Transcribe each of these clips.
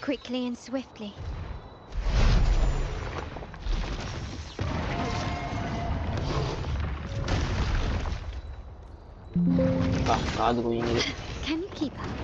quickly and swiftly. Can you keep up?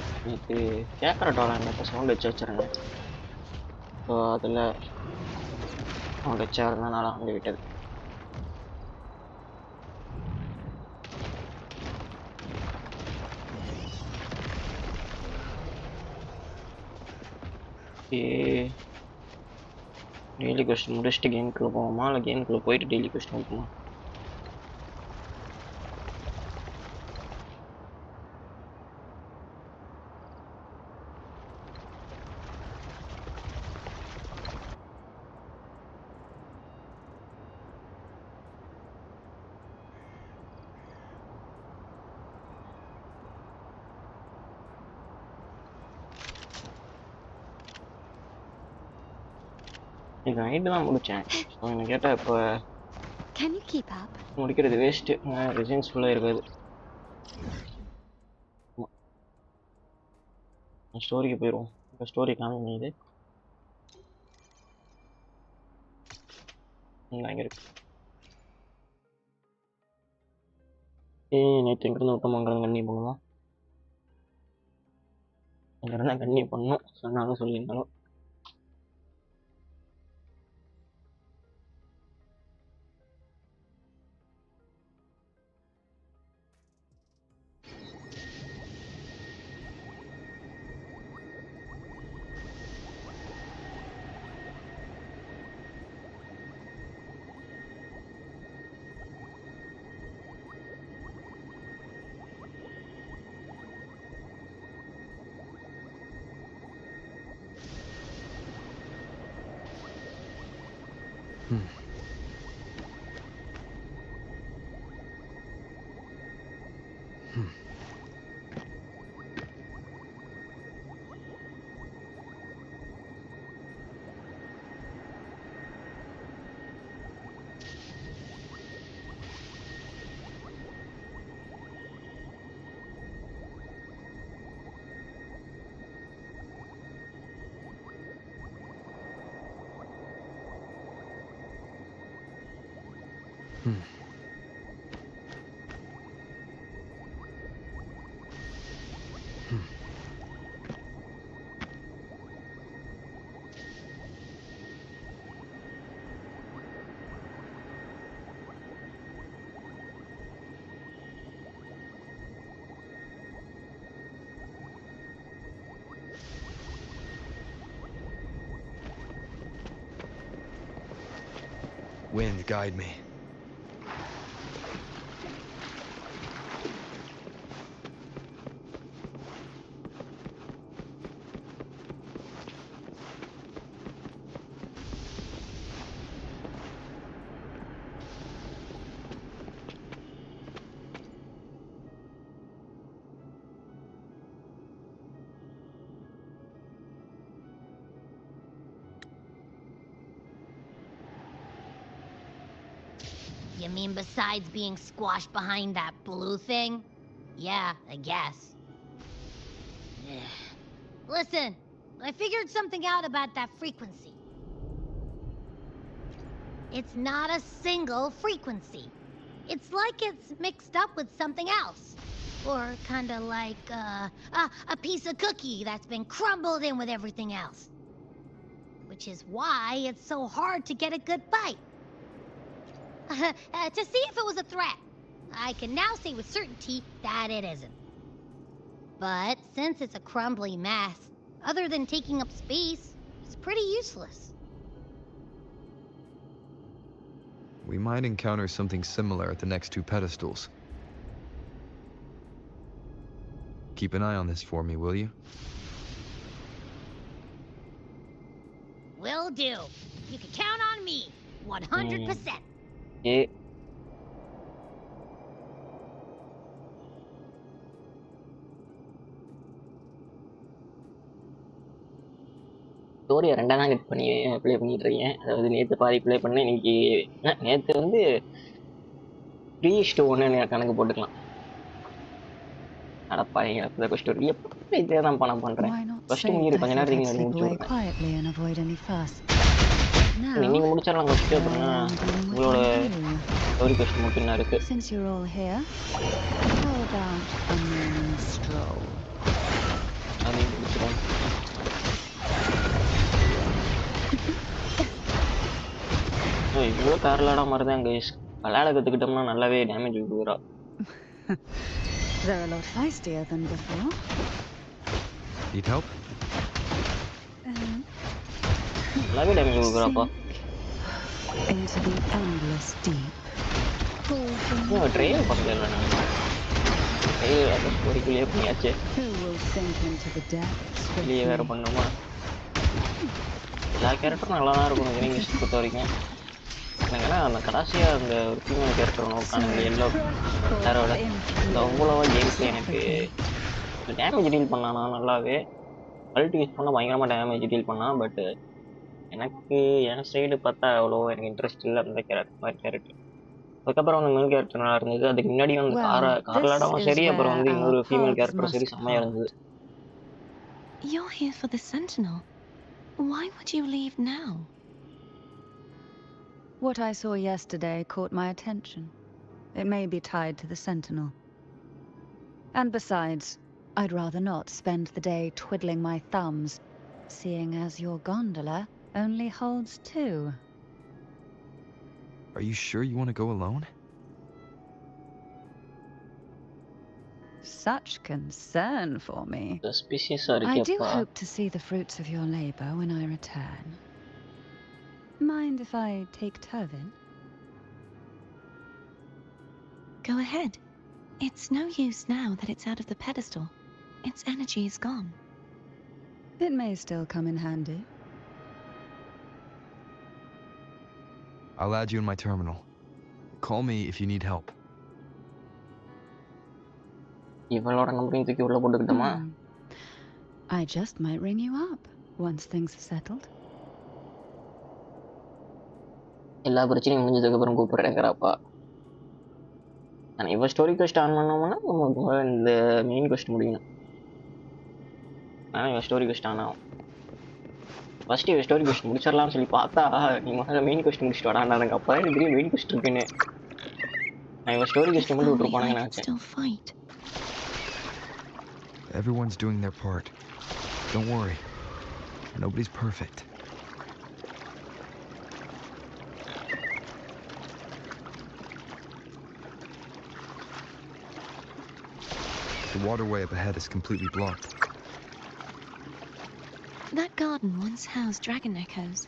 Daily question முடிச்சிட்டு கேம்க்குள்ள போவோமா இல்ல கேம்க்குள்ள போயிட்டு டெய்லி கொஸ்டின் வைக்குமா? இந்த நைட் தான் முடிச்சேன். ஸோ என்ன கேட்டால் இப்போ முடிக்கிறது வேஸ்ட்டு. ரிசைன்ஸ் ஃபுல்லாக இருக்காது. ஸ்டோரிக்கு போயிடுவோம். இப்போ ஸ்டோரி காமிங்க. இது இங்கே இருக்கு. நேற்று எங்கிருந்து விட்டோமாங்கிறது கண்ணி பண்ணுவோம். அங்கே கண்ணி பண்ணணும் சொன்னாலும் சொல்லியிருந்தாலும். Wind, guide me. You mean besides being squashed behind that blue thing? Yeah, I guess. Listen, I figured something out about that frequency. It's not a single frequency. It's like it's mixed up with something else. Or kinda like, a piece of cookie that's been crumbled in with everything else. Which is why it's so hard to get a good bite. To see if it was a threat. I can now say with certainty that it isn't. But since it's a crumbly mess, other than taking up space, it's pretty useless. We might encounter something similar at the next two pedestals. Keep an eye on this for me, will you? Will do. You can count on me. 100%. ஸ்டோரியை ரெண்டாக தான் cut பண்ணி play பண்ணிட்டு இருக்கேன். அதாவது நேற்று பாதி play பண்ணேன். இன்னைக்கு நேற்று வந்து 3:1 கணக்கு போட்டுக்கலாம். அடப்பாங்க ஸ்டோரி எப்படி இதே தான் பணம் பண்ணுறேன். First saved முடியிரு I கொஞ்ச thought நேரத்துக்கு I'd முன்னாடி slip முடிச்சு away விடுறேன். quietly and avoid any fuss. நீங்க Now, முடிச்சிடலாம் ஃபர்ஸ்ட் அப்புறம் I am dealing with உங்களோட you. ஸ்டோரி கொஸ்டின் மட்டும் என்ன இருக்கு. Since you're all here, how about a morning stroll? அதையும் முடிச்சிடும். இவ்வளோ கார்லாட மாதிரி தான் கைஸ். விளையாட கற்றுக்கிட்டோம்னா நல்லாவே டேமேஜ் கொடுக்குறா. They're a lot feistier than before. Need help? நல்லாவே டேமேஜ் கொடுக்குறாப்பா. Into the endless deep. Trail பண்ணல நான். ட்ரெயில் அதை ஸ்டோரிக்குள்ளேயே பண்ணியாச்சு. Who will sink into the depths with வெளியே வேறு me? பண்ணுமா? எல்லா கேரக்டரும் நல்லா தான் இருக்கும் இங்கிலீஷ் பொறுத்த வரைக்கும். எனக்குன்னா அந்த கடைசியாக அந்த ஒரு ஃபீமேல் கேரக்டர் நோக்கான எல்லோ யாரோட இந்த அவ்வளோவா கேம்ஸ் எனக்கு டேமேஜ் டீல் பண்ணானா நல்லாவே. அல்ட் யூஸ் பண்ணால் பயங்கரமாக டேமேஜ் டீல் பண்ணான். பட் எனக்கு என் சைடு பார்த்தா அவ்வளோ எனக்கு இன்ட்ரெஸ்ட் இல்லை அந்த கேரக்டர். அதுக்கப்புறம் அந்த மேல் கேரக்டர் நல்லா இருந்தது. அதுக்கு முன்னாடி வந்து கார்லாடாவும் சரி, அப்புறம் வந்து இன்னொரு ஃபீமேல் கேரக்டரும் சரி செம்மையாக இருந்தது. You're here for the Sentinel. Why would you leave now? What I saw yesterday caught my attention. It may be tied to the Sentinel. And besides, I'd rather not spend the day twiddling my thumbs, seeing as your gondola only holds 2. Are you sure you want to go alone? Such concern for me. சஸ்பிஷியஸாக I do இருக்கேப்பா. hope to see the fruits of your labor when I return. Mind if I take Turvin? Go ahead. It's no use now that it's out of the pedestal. Its energy is gone. It may still come in handy. I'll add you in my terminal. Call me if you need help. இவளோட நம்பரையும் தூக்கி உள்ள போட்டுக்கிட்டோமா? I just might ring you up once things are settled. எல்லா பிரச்சனையும் முடிஞ்சதுக்கப்புறம் கூப்பிட்றேங்கிறாப்பா. ஆனால் இவன் story கொஸ்ட் on பண்ணோம்னா நமக்கு இந்த மெயின் கொஸ்ட் முடியணும். ஆனால் இவன் ஸ்டோரி கொஸ்ட் ஆன் ஆகும். ஃபஸ்ட்டு இவன் ஸ்டோரி கொஸ்ட் முடிச்சிடலாம்னு சொல்லி பார்த்தா நீ முதல்ல மெயின் கொஸ்ட் முடிச்சுட்டு வராண்டாங்க. அப்போ தான் எனக்கு தெரியும் மெயின் கொஸ்ட் இருக்குன்னு. நான் இவன் ஸ்டோரி கொஸ்ட் மட்டும் விட்டுருப்பானுங்க நினச்சேன். Still fight. Everyone's doing their part. Don't worry. Nobody's perfect. The waterway up ahead is completely blocked. That garden once housed dragon echoes.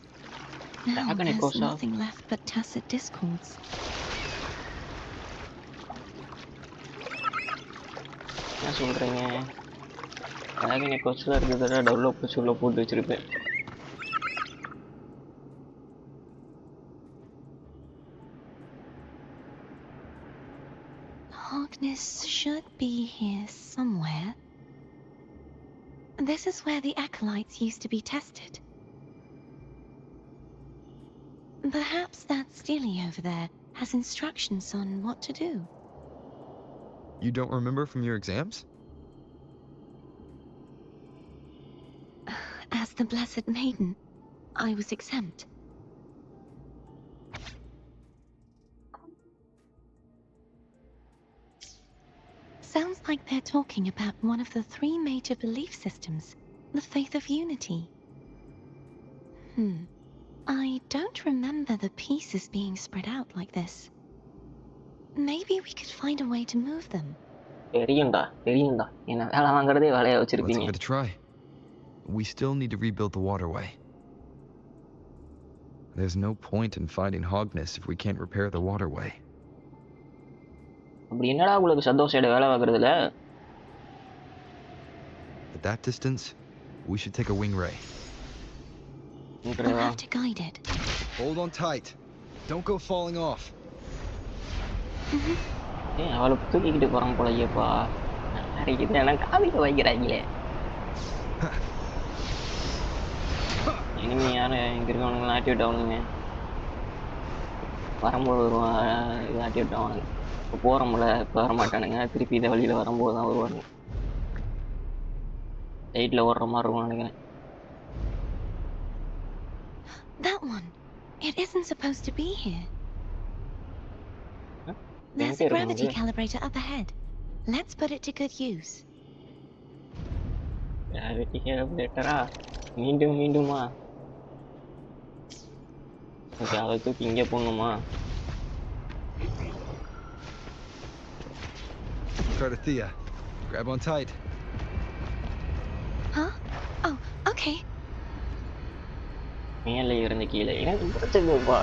Now Dragon there's echoes, huh? nothing left but tacit discords. என்ன சொல்கிறீங்க? Dragon எக்கோஸ்லாம் இருக்கிறத develop சொல்ல போட்டு வச்சுருப்பேன். Hogness should be here somewhere. This is where the acolytes used to be tested. Perhaps that Steely over there has instructions on what to do. You don't remember from your exams? As the Blessed Maiden, I was exempt. Sounds like they're talking about one of the 3 major belief systems, the faith of unity. I don't remember the pieces being spread out like this. Maybe we could find a way to move them. தெரியும்டா. என்ன வேலை வாங்குறதே வேலையை Let's வச்சுருப்பீங்க. give it a try. We still need to rebuild the waterway. There's no point in fighting Hogness if we can't repair the waterway. அப்படி என்னடா உங்களுக்கு சந்தோஷம் வேலை வாங்குறதுல? At that distance, we should take a wing ray. I'll have to guide it. Hold on tight. Don't go falling off. அவளை தூக்கிக்கிட்டு போகிறான் போல ஐயப்பா. அரைக்கிட்டு எனக்கு காவிக்க வைக்கிறாங்களே. இனிமே யாரும் இங்கே இருக்கவனுங்களாம் ஆக்டிவேட் ஆகணுங்க. வரும்போது வருவான் இது ஆக்டிவேட் ஆவாங்க. இப்போ போகிறோம்ல இப்போ வரமாட்டானுங்க. திருப்பி இதை வழியில் வரும்போது தான் வருவாங்க. சைடில் ஓடுற மாதிரி இருக்கும்னு நினைக்கிறேன். That one. It isn't supposed to be here. There's a gravity calibrator up ahead. Let's put it to good use. Gravity calibrator-ஆ? மீண்டுமா? ஓகே, அதை தூக்கி இங்கே போடணுமா? Cardathea, grab on tight. Huh? Oh, okay. மேலே இருந்து கீழே எனக்கு பிடிச்சதுப்பா.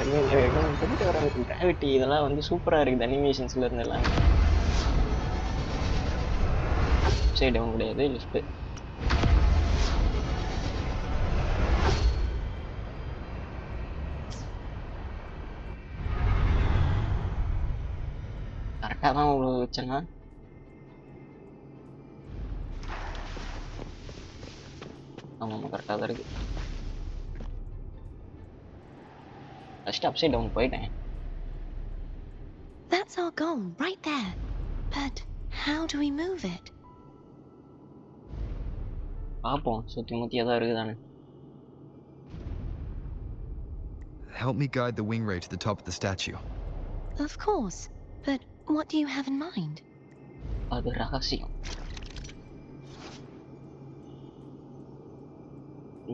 கொண்டு வர கிராவிட்டி இதெல்லாம் வந்து சூப்பராக இருக்குது. அனிமேஷன்ஸில் இருந்து எல்லாம் சைடு டவுன் கிடையாது, லிஃப்ட்டு. கரெக்டாக தான் உங்களுக்கு வச்சேன்னா ஆமாம் கரெக்டாக தான் இருக்குது. ஃபர்ஸ்ட் அப்சைட் டவுன் போயிட்டேன். That's our goal, right there. But how do we move it? பார்ப்போம், சுற்றி முற்றியாக தான் இருக்குதானே. Help me guide the wing ray to the top of the statue. Of course. But what do you have in mind? அது ரகசியம்.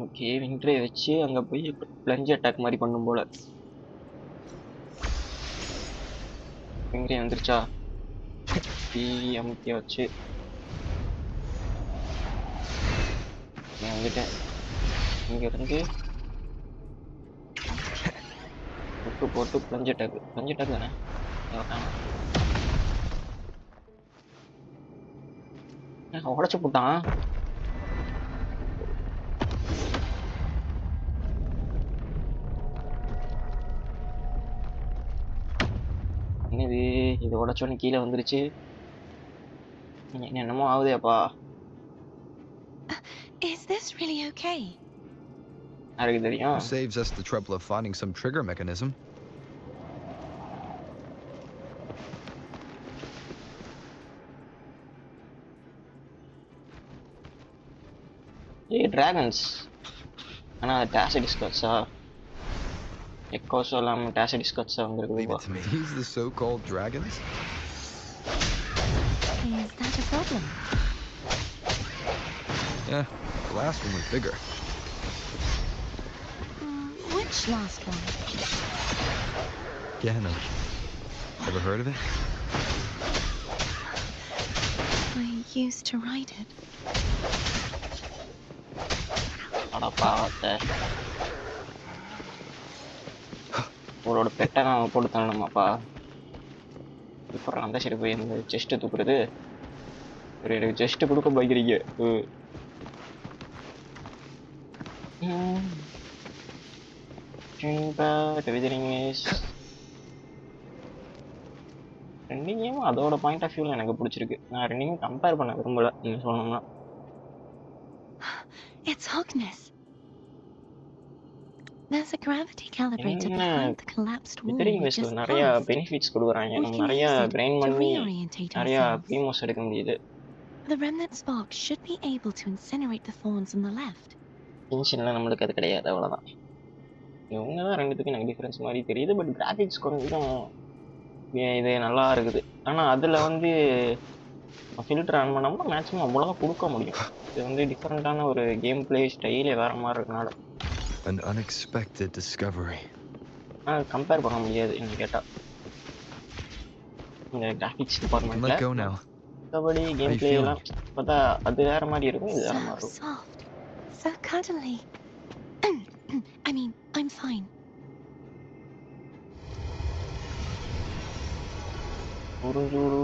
Okay, விங்ட்ரே வச்சு அங்கே போய் plunge attack மாதிரி பண்ணும் போல. விங்ட்ரே வந்துருச்சா? அமுத்தியா வச்சு வந்துட்டேன். இங்கேருந்து போட்டு பிளஞ்ச் அட்டாக் தானே உடச்சு போட்டான். என்னது இது உடச்சோன்னு கீழே வந்துருச்சு. என்னமோ ஆகுதேப்பா. Is this really okay? யாருக்கு தெரியும்? Saves us the trouble of finding some trigger mechanism. Dragons. ஆனா டாசிட் ஸ்கட்ஸா? எக்கோஸோ இல்லாம டாசிட் ஸ்கட்ஸா Leave வந்துருக்கு. it to me. These the so-called dragons? Is that a problem? Yeah, the last one was bigger. Which last one? Ganon. Ever heard of it? I used to ride it. அட பாவத்தை. அவரோட பெட்டை நான் போட்டு தரணுமாப்பா. இப்போ அந்த side போய் இந்த செஸ்ட்டு தூக்குறது. ஒரு செஸ்ட்டு கொடுக்க போய்க்கிறீங்க. ரெண்டையும் அதோட பாயிண்ட் ஆஃப் வியூவில் எனக்கு பிடிச்சிருக்கு. நான் ரெண்டையும் கம்பேர் பண்ண விரும்பல நீங்க சொன்னோம்னா. It's Hogness. There's a gravity calibrator behind the collapsed wall. wutheringwavesல நிறைய பெனிஃபிட்ஸ் கொடுக்குறாங்க. நம்ம நிறைய கிரைண்ட் பண்ணி நிறைய ப்ரீமோஸ் எடுக்க முடியுது. The remnant spark should be able to incinerate the thorns on the left. இன்ஷியல்ல நம்மளுக்கு அது கிடையாது, அவ்வளோதான். இவங்க தான் ரெண்டுத்துக்கும் எனக்கு டிஃப்ரென்ஸ் மாதிரி தெரியுது. பட் கிராஃபிக்ஸ் கொஞ்சம் இது நல்லா இருக்குது. ஆனால் அதில் வந்து ஃபில்டர் ஆன் பண்ணோம்னா மேக்ஸிமம் அவ்வளோதான் கொடுக்க முடியும். இது வந்து டிஃப்ரெண்ட்டான ஒரு கேம் பிளே ஸ்டைலே வேறு மாதிரி இருக்கனால An unexpected discovery. கம்பேர் பண்ண முடியாது என்ன கேட்டால். இந்த கிராஃபிக்ஸ் டிபார்ட்மெண்ட்டில் மற்றபடி கேம் பிளே எல்லாம் பார்த்தா அது வேறு மாதிரி இருக்கும், இது வேறு மாதிரி இருக்கும். Soft, so cuddly. I mean, I'm fine. உருஞ்சூடு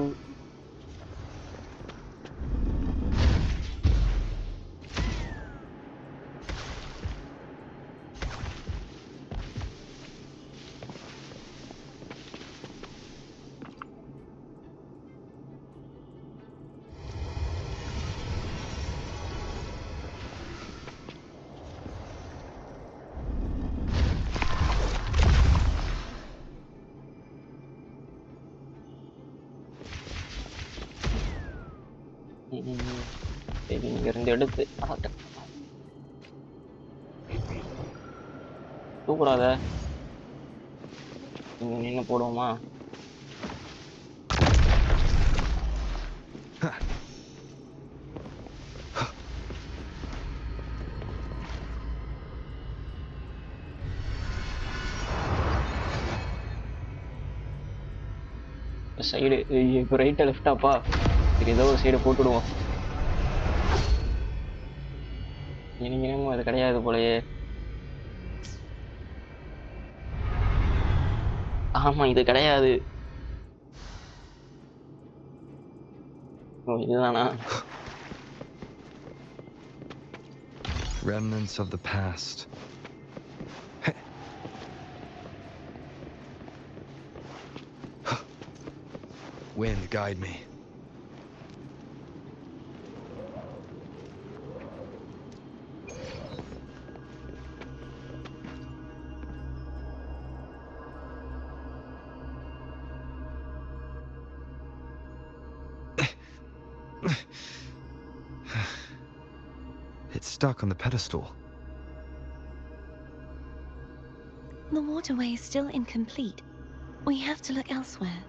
சரி இங்க இருந்து எடுத்து தூக்குறாத இங்க நின்று போடுவோமா சைடு இப்போ ரைட்டா லெஃப்டாப்பா சரி ஏதோ ஒரு சைடு போட்டுடுவோம் இனிமேலும் அது கிடையாது போலயே ஆமா இது கிடையாது இதுதானா Remnants of the past. Wind, guide me. It's stuck on the pedestal. The waterway is still incomplete. We have to look elsewhere.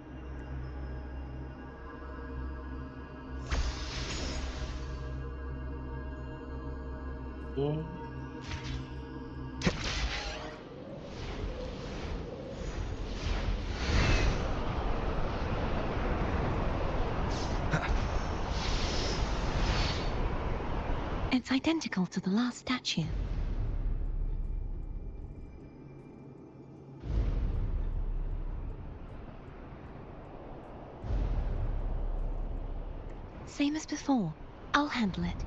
It's identical to the last statue. Same as before. I'll handle it.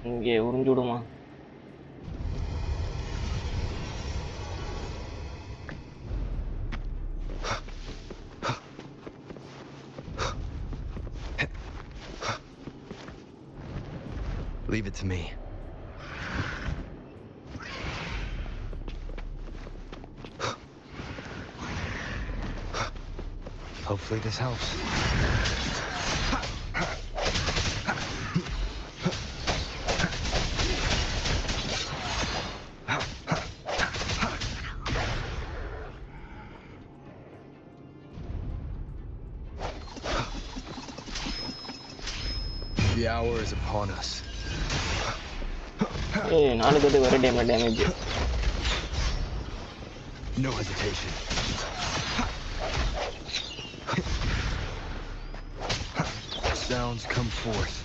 இங்கே உறிஞ்சு விடுமா Leave it to me. Hopefully this helps. The hour is upon us. ஏய் நாலு பேருக்கு வர damage No hesitation. Sounds come forth.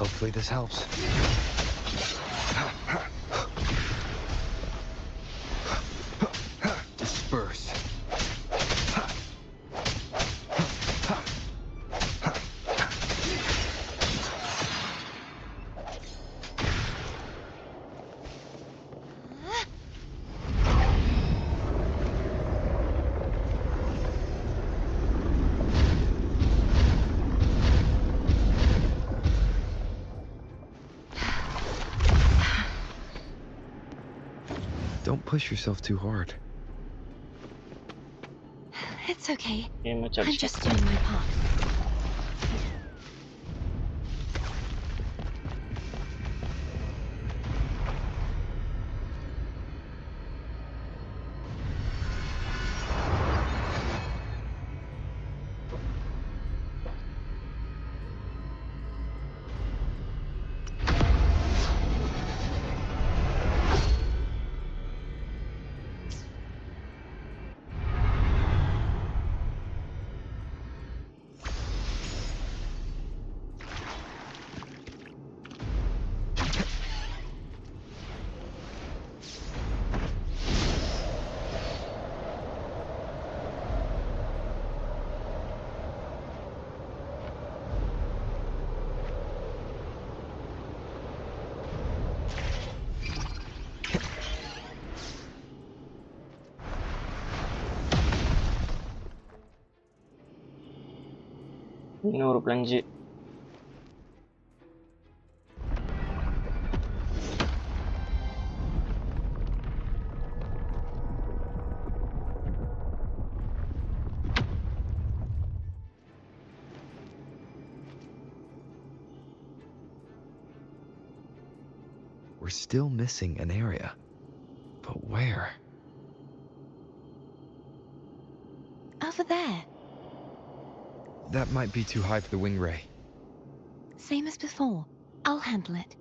Hopefully this helps. Disperse. Don't push yourself too hard. It's okay. I'm I'm just doing my part. இன்னொரு பிளஞ்சு we're still missing an area. But where? Over there. That might be too high for the wing ray. Same as before. I'll handle it.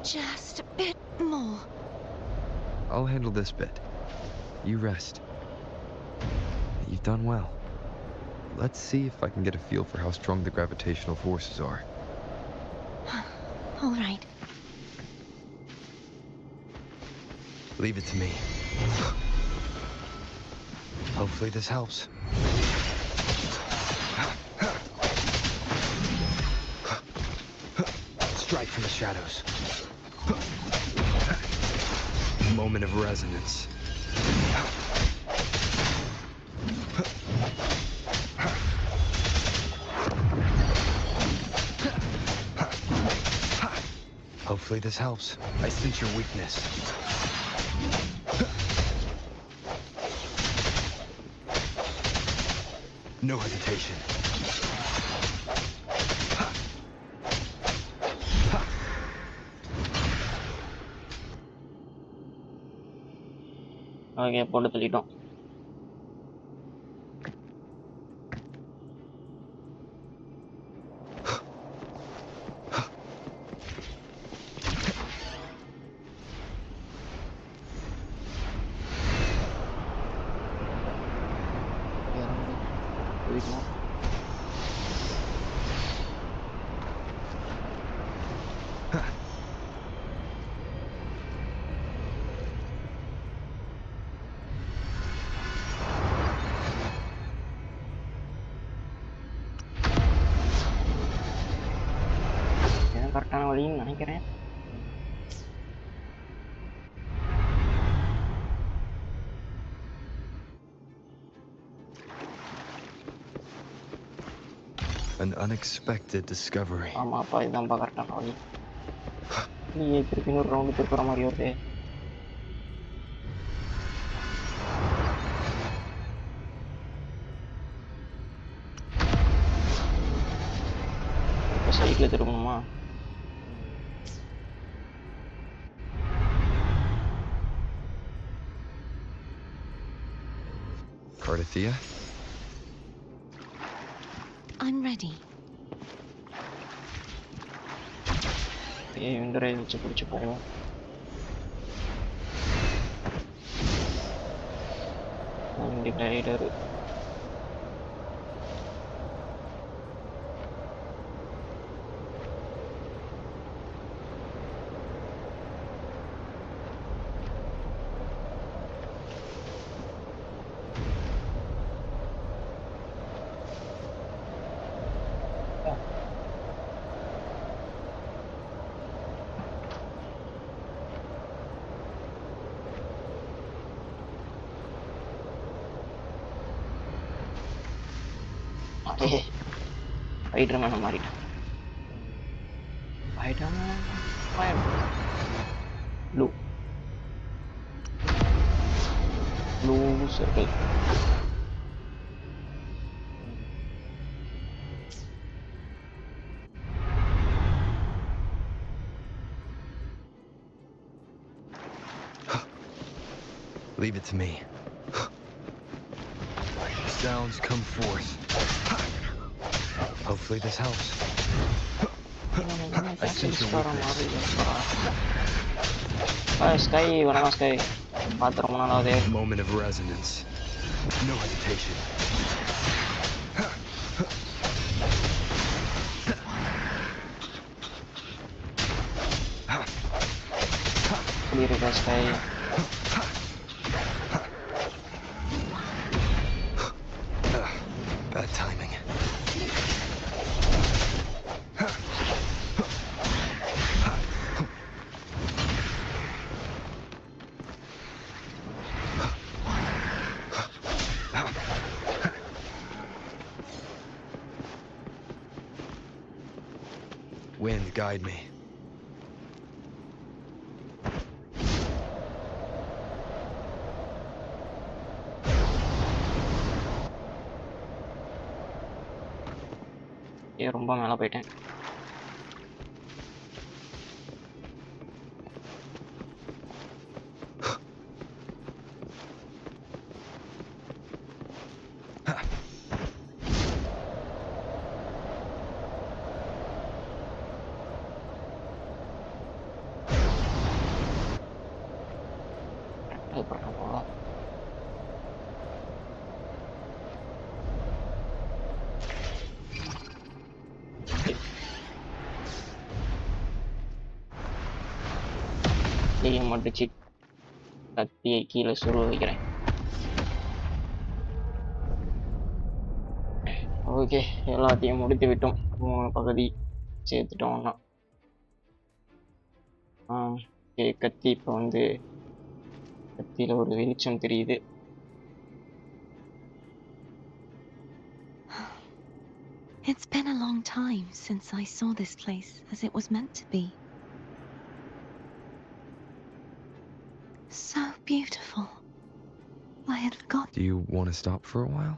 Just a bit more. I'll handle this bit. You rest. You've done well. Let's see if I can get a feel for how strong the gravitational forces are. All right. Leave it to me. Hopefully this helps. Strike from the shadows. Moment of resonance. Hopefully this helps. I sense your weakness. No hesitation. Okay போட்டு தள்ளிட்டோம். கரெக்டான வழின்னு நினைக்கிறேன். An unexpected discovery. ஆமாப்பா இதுதான்ப்பா கரெக்டான வழி. நீ திருப்பி இன்னொரு ரவுண்டு திருப்புற மாதிரி வருது. இப்போ சைக்கிள் திருப்பணுமா? Cardathea? I'm ready. இந்த ரயில் வச்சு பிடிச்சி போவோம். வண்டி ரைடரு ஸ்பைடர்மேனை மாறிட்டான். Spiderman blue circle. Leave it to me. Sounds come forth. Hopefully this helps. I sense your weakness. Sky, வணக்கம் Sky. பார்த்து ரொம்ப நாள் ஆகுது. Moment of resonance. No hesitation. Clear Sky. Bad timing. Wind, guide me. ரொம்ப மேலே போயிட்டேன். அப்புறம் போகலாம். மடிச்சு கத்தியை கீழே சுருவ வைக்கிறேன். ஓகே, எல்லாத்தையும் முடித்து விட்டோம். 3 பகுதி சேர்த்துட்டோம்னா ஓகே. கத்தி இப்போ வந்து கத்தியில் ஒரு வெளிச்சம் தெரியுது. It's been a long time since I saw this place as it was meant to be. So beautiful. I had forgotten. Do you want to stop for a while?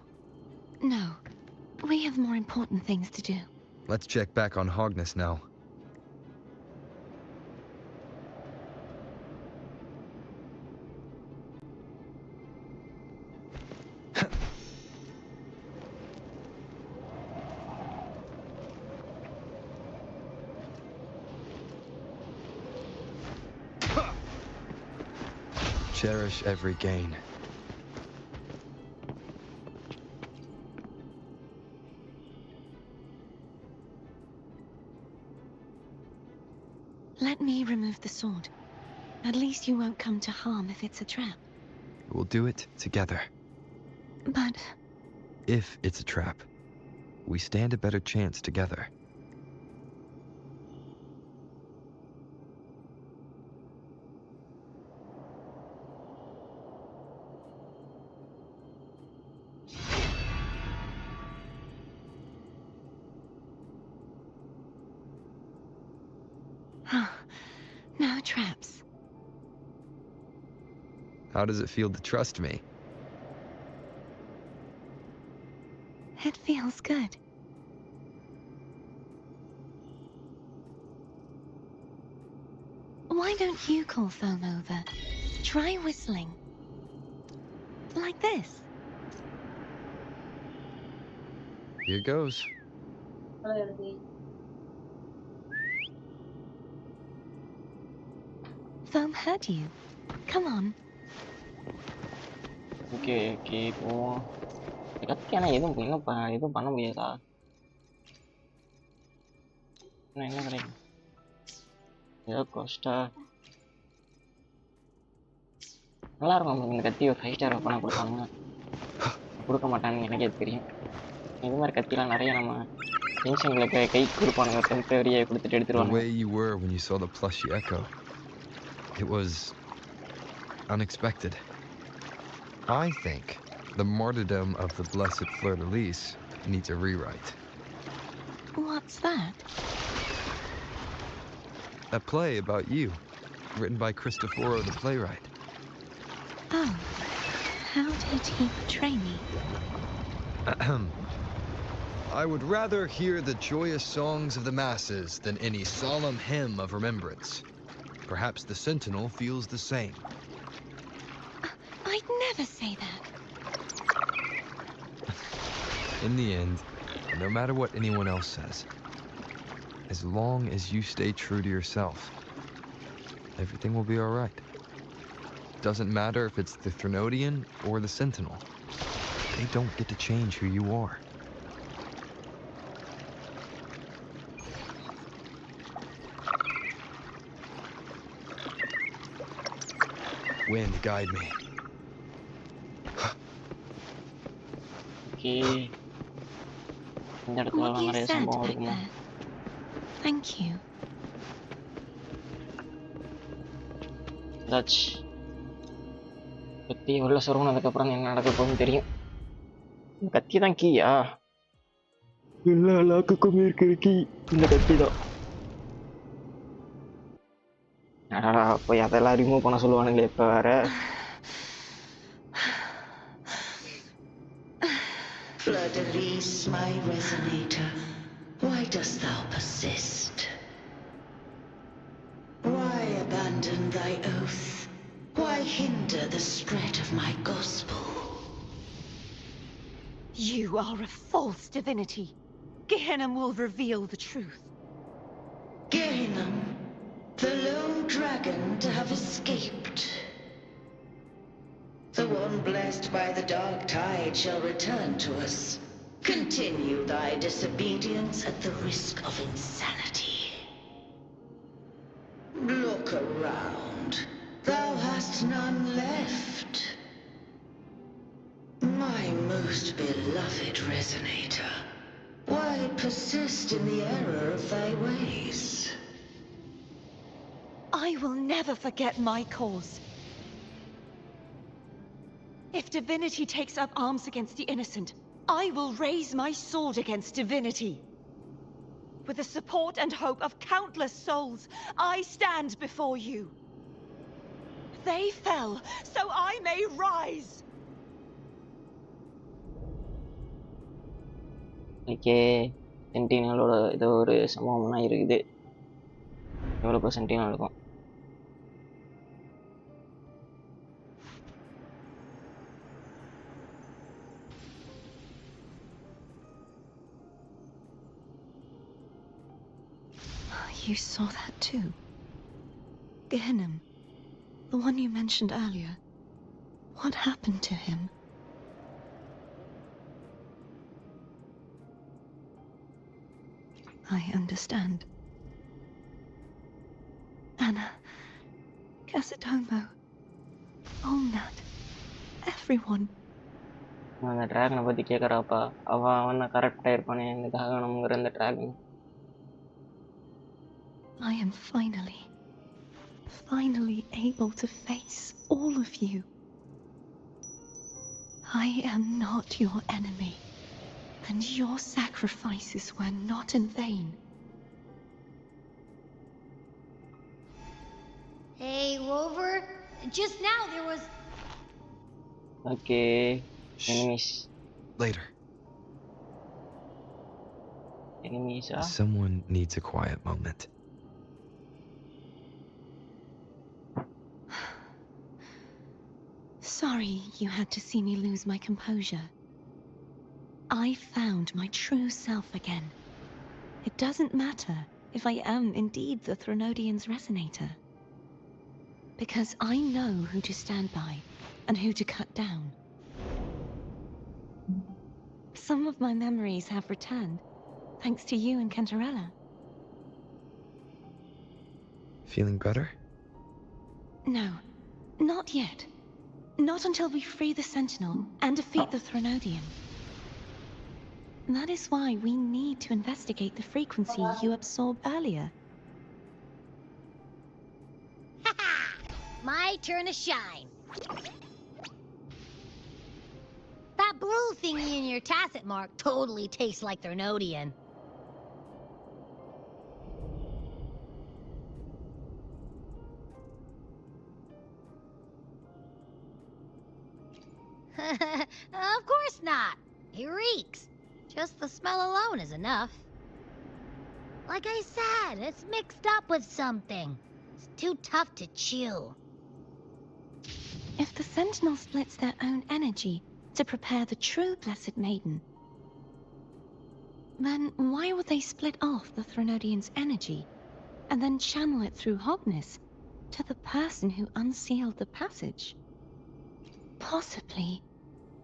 No. We have more important things to do. Let's check back on Hogness now. Cherish every gain. Let me remove the sword. At least you won't come to harm if it's a trap. We'll do it together. But If it's a trap, we stand a better chance together. no traps. How does it feel to trust me? It feels good. Why don't you call Foam over? Try whistling. Like this. Here goes. Foam heard you. Come on. Okay okay போவோம். கத்தி ஆனால் எதுவும் பண்ண முடியாதா? என்ன கிடைக்கும்? ஏதோ Costa நல்லா இருக்கும். இந்த கத்தி ஒரு 5 ஸ்டார் வெப்பனாக கொடுத்தாங்க. கொடுக்க மாட்டான்னு எனக்கே தெரியும். இது மாதிரி கத்திலாம் நிறைய நம்ம டென்ஷன்களுக்கு கை கொடுப்பானுங்க. டெம்பரரியாக கொடுத்துட்டு The எடுத்துருவாங்க. way you were when you saw the plushy echo. It was unexpected. I think the martyrdom of the blessed Fleur-de-Lis needs a rewrite. What's that? A play about you, written by Cristoforo the playwright. Oh, how did he portray me? I would rather hear the joyous songs of the masses than any solemn hymn of remembrance. Perhaps the Sentinel feels the same. I'd never say that. In the end, no matter what anyone else says, as long as you stay true to yourself, everything will be all right. Doesn't matter if it's the Threnodian or the Sentinel. They don't get to change who you are. Wind, guide me. Okay, இந்த இடத்துலலாம் What you நிறைய said சம்பவம் back இருக்குமா? there. Thank you. ஏதாச்சு கத்தி உள்ள சொருகினதுக்கப்புறம் என்ன நடக்க போகுதுன்னு தெரியும். இந்த கத்தி தான் கீயா? எல்லா லாக்குக்கும் இருக்கிற கீ இந்த கத்தி தான். அடடா, போய் அதெல்லாம் ரிமூவ் பண்ண சொல்லுவானுங்களே இப்போ வேற. Fleur-de-Lis, my resonator. Why dost thou persist? Why abandon thy oath? Why hinder the spread of my gospel? You are a false divinity. Gehenna will reveal the truth. Gehenna, the lone dragon to have escaped. The one blessed by the dark tide shall return to us. Continue thy disobedience at the risk of insanity. Look around. Thou hast none left. My most beloved resonator, why persist in the error of thy ways? I will never forget my cause. If divinity takes up arms against the innocent, I will raise my sword against divinity. With the support and hope of countless souls, I stand before you. They fell, so I may rise. Okay, சென்டினலோட ஏதோ ஒரு சம்பவம்லாம் இருக்குது. எவ்வளோ sentinel இருக்கும்? You saw that too? Gehenna, the one you mentioned earlier. What happened to him? I understand. Anna, Casatomo, Olnat, everyone. அந்த ட்ராகனை பற்றி கேட்குறாப்பா. அவன் கரெக்டாக இருப்பானே இந்த காகனம்ங்கிற அந்த dragon. I am finally able to face all of you. I am not your enemy, and your sacrifices were not in vain. Hey, Rover. Just now there was... Okay, enemies. Later. Enemies, Someone needs a quiet moment. Sorry you had to see me lose my composure. I found my true self again. It doesn't matter if I am indeed the Threnodian's resonator. Because I know who to stand by and who to cut down. Some of my memories have returned, thanks to you and Cantarella. Feeling better? No, not yet. Not until we free the Sentinel and defeat the Threnodian. That is why we need to investigate the frequency you absorbed earlier. My turn to shine. That blue thingy in your tacit mark totally tastes like Threnodian. Of course not. It reeks. Just the smell alone is enough. Like I said, it's mixed up with something. It's too tough to chew. If the Sentinel splits their own energy to prepare the true Blessed Maiden, then why would they split off the Threnodian's energy and then channel it through Hobness to the person who unsealed the passage? Possibly,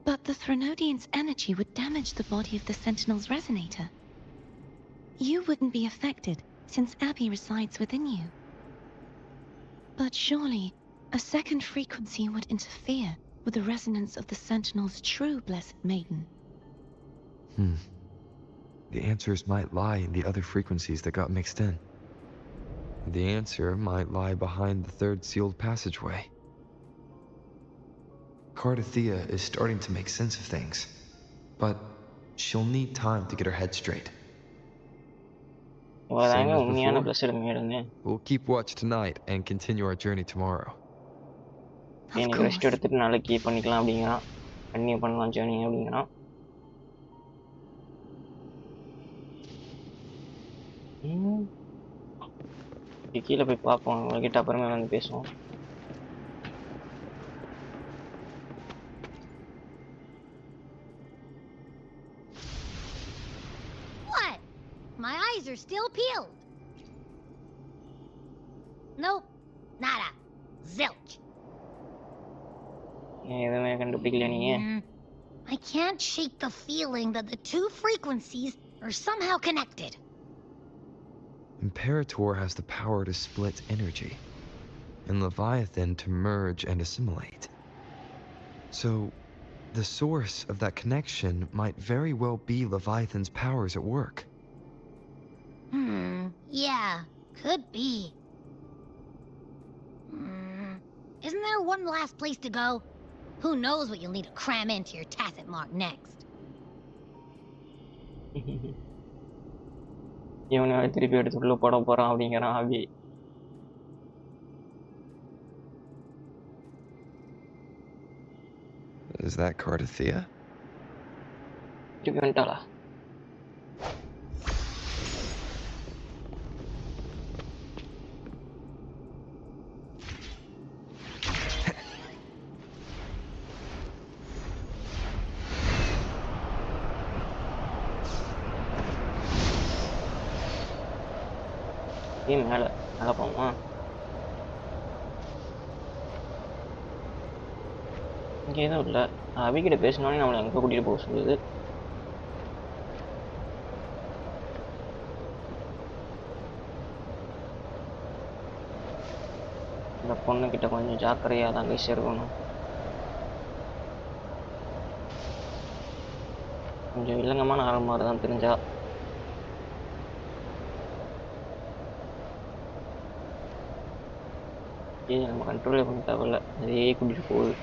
but the Threnodian's energy would damage the body of the Sentinel's resonator. You wouldn't be affected since Abby resides within you. But surely, a second frequency would interfere with the resonance of the Sentinel's true Blessed Maiden. The answers might lie in the other frequencies that got mixed in. The answer might lie behind the third sealed passageway. Cardathea is starting to make sense of things, but she'll need time to get her head straight. Same as before, we'll keep watch tonight and continue our journey tomorrow. எனக்கு rest எடுத்துட்டு நாளைக்கு பண்ணிக்கலாம் அப்படிங்கிறான். Continue பண்ணலாம் journey அப்படிங்கிறான். கீழே போய் பார்ப்போம், உங்ககிட்ட அப்புறமே வந்து பேசுவோம். What? My eyes are still peeled. Nope. Nada. Zilch. எதுவுமே கண்டுபிடிக்கல நீங்க. I can't shake the feeling that the two frequencies are somehow connected. Imperator has the power to split energy, and Leviathan to merge and assimilate. So, the source of that connection might very well be Leviathan's powers at work. Yeah, could be. Isn't there one last place to go? Who knows what you'll need to cram into your tacit mark next? இவனை திருப்பி எடுத்து உள்ள போட போறான் அப்படிங்கிறான் அபி. Is that Cardathea? திருப்பி வந்துட்டாளா? மேலே மேலே போமா? இங்கே எதுவும் இல்லை. அபிகிட்ட பேசினோடனே நம்மளை எங்கே கூட்டிகிட்டு போக சொல்லுது. இந்த பொண்ணுக்கிட்ட கொஞ்சம் ஜாக்கிரதையாக தான் கைஸ் இருக்கணும். கொஞ்சம் வில்லங்கமான ஆள் மாதிரி தான் தெரிஞ்சா. நம்ம கண்ட்ரோலே பண்ண தேவையில்ல, அதே கூட்டிட்டு போகுது.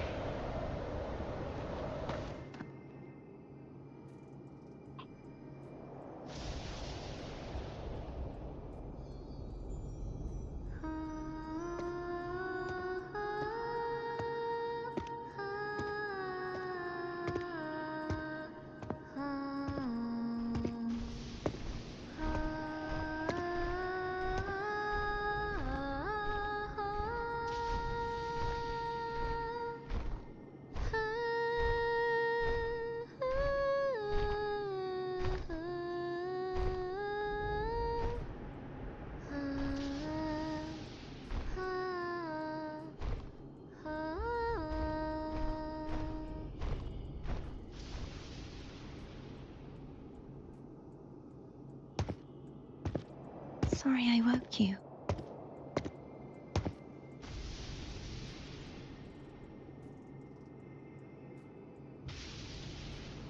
Sorry I woke you.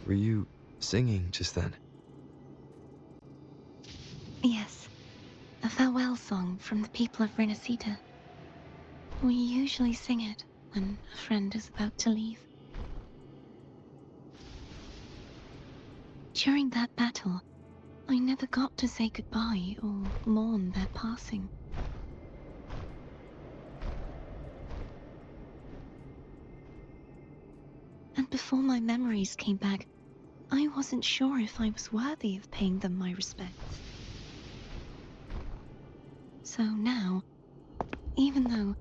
Were you singing just then? Yes, a farewell song from the people of Renacita. We usually sing it when a friend is about to leave. During that battle, I never got to say goodbye or mourn their passing. And before my memories came back, I wasn't sure if I was worthy of paying them my respects. So now, even though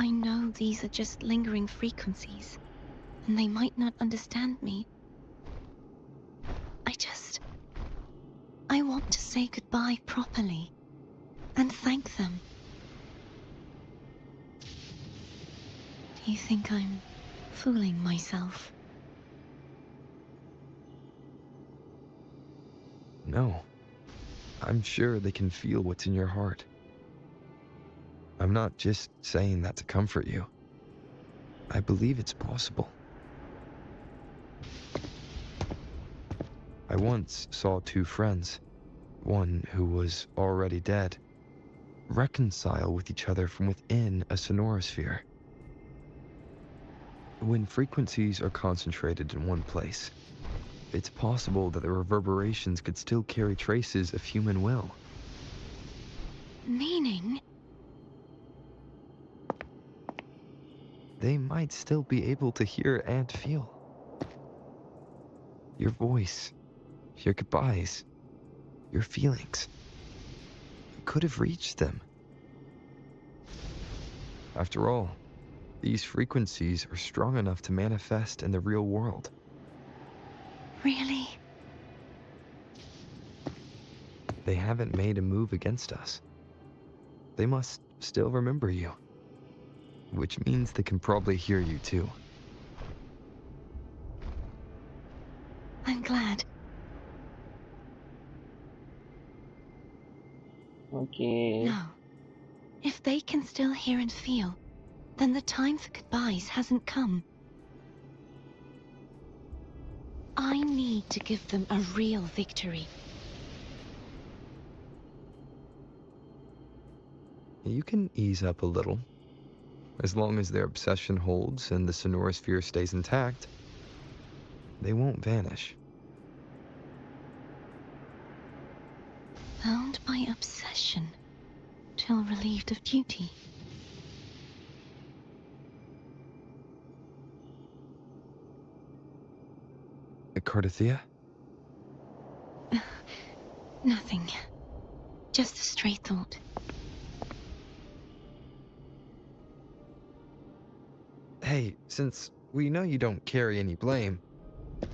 I know these are just lingering frequencies, and they might not understand me, I want to say goodbye properly and thank them. Do you think I'm fooling myself? No. I'm sure they can feel what's in your heart. I'm not just saying that to comfort you. I believe it's possible. I once saw two friends, one who was already dead, reconcile with each other from within a sonorosphere. When frequencies are concentrated in one place, it's possible that the reverberations could still carry traces of human will. Meaning? They might still be able to hear and feel. Your voice, your goodbyes, your feelings. could have reached them. After all, these frequencies are strong enough to manifest in the real world. Really? They haven't made a move against us. They must still remember you. Which means they can probably hear you too. I'm glad. Okay. No. If they can still hear and feel, then the time for goodbyes hasn't come. I need to give them a real victory. You can ease up a little. As long as their obsession holds and the sonorosphere stays intact, they won't vanish. Bound by obsession, till relieved of duty. 𝐼𝐴𝐻𝐾𝐫? Nothing. Just a stray thought. Hey, since we know you don't carry any blame,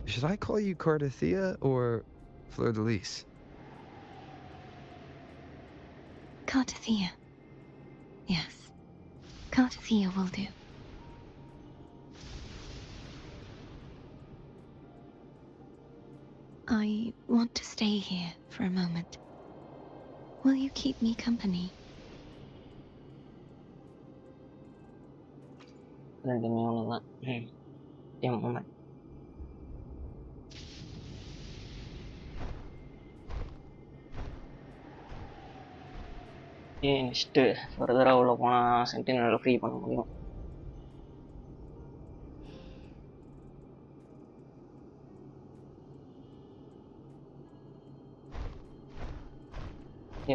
should I call you 𝐼𝐴𝐻𝐾𝐫 or Fleur-de-Lis? 𝐼𝐴𝐻𝐾𝐫. Yes. 𝐼𝐴𝐻𝐾𝐫 will do. I want to stay here for a moment. Will you keep me company? 2 அவ்வளோதான். moment. Next ஃபர்தராக உள்ள போனால் சென்டினலை free பண்ண முடியும்.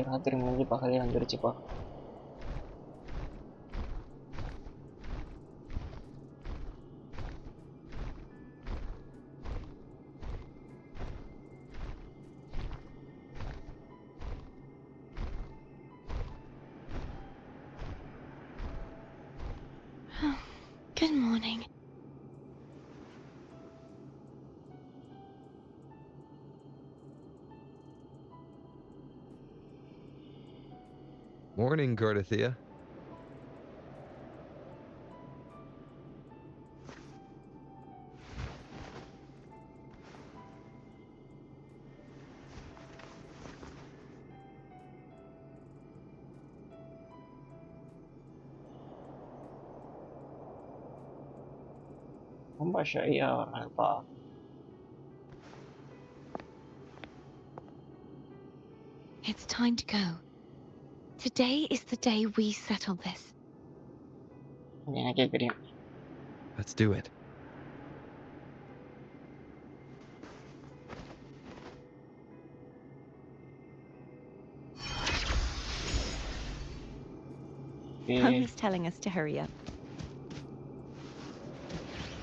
ராத்திரி முடிஞ்சு பகலே வந்துருச்சுப்பா. Good morning. Morning, 𝐼𝐴𝐻𝐾𝐫. ரொம்ப ஷையாக வராங்கப்பா. It's time to go. Today is the day we settle this. எனக்கே தெரியும். Let's do it. Home is telling us to hurry up.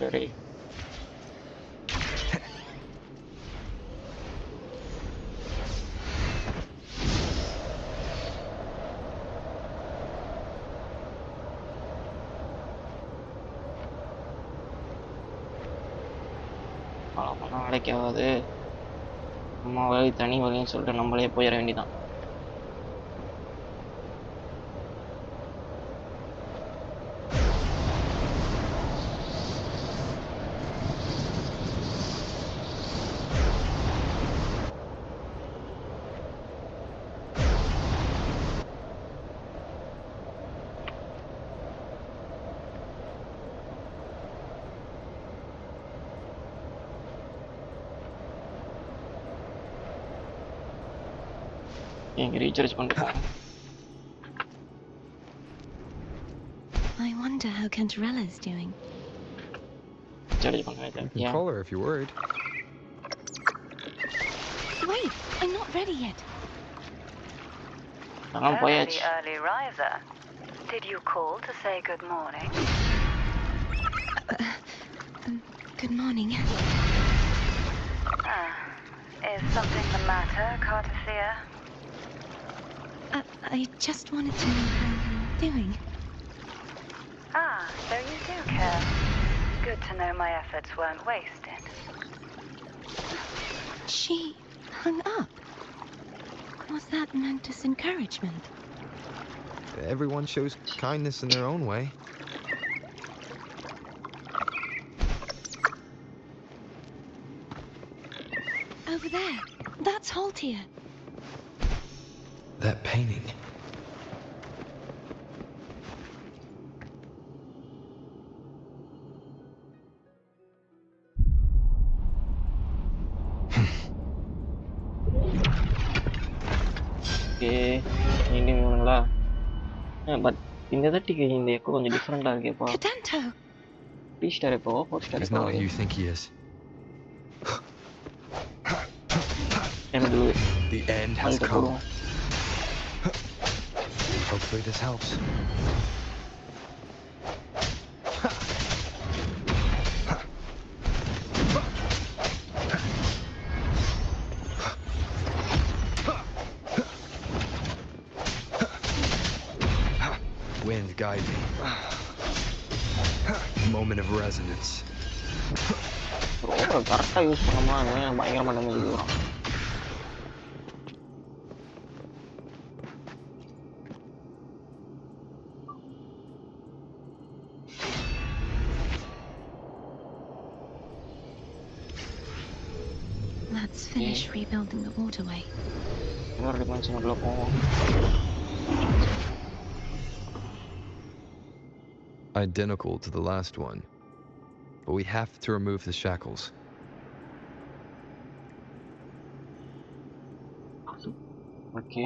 சரி. பணம் கிடைக்காது. அம்மா வழி தனி வழின்னு சொல்லிட்டு நம்மளே போயிட வேண்டியதான். இங்கே ரீசார்ஜ் பண்ணிட்டேன். I wonder how 𝐼𝐴𝐻𝐾𝐫 is doing. Recharge பண்ண You can வைக்கிறேன். call her if you're worried. Wait, I'm not ready yet. அதெல்லாம் போயாச்சு. Early riser. Did you call to say good morning? Good morning. Is something the matter, 𝐼𝐴𝐻𝐾𝐫? I just wanted to know how you're doing. Ah, so you do care. Good to know my efforts weren't wasted. She hung up. Was that meant as encouragement? Everyone shows kindness in their own way. Over there. That's Haltia. That painting. Okay, ini lah. But இந்த தட்டிக்கு இந்த echo கொஞ்சம் டிஃபரெண்டா இருக்கேப்பா. Cadento. 3 star எப்போ 4 star He's not who you think he is. The end has come. Hopefully this helps. Wind guide me. Moment of resonance. கரெக்டாக use பண்ணோம்னா பயங்கரமாக damage வரும். Let's finish rebuilding the waterway. இன்னொரு டிமென்ஷனுக்குள்ள போவோம். Identical to the last one, but we have to remove the shackles. Okay.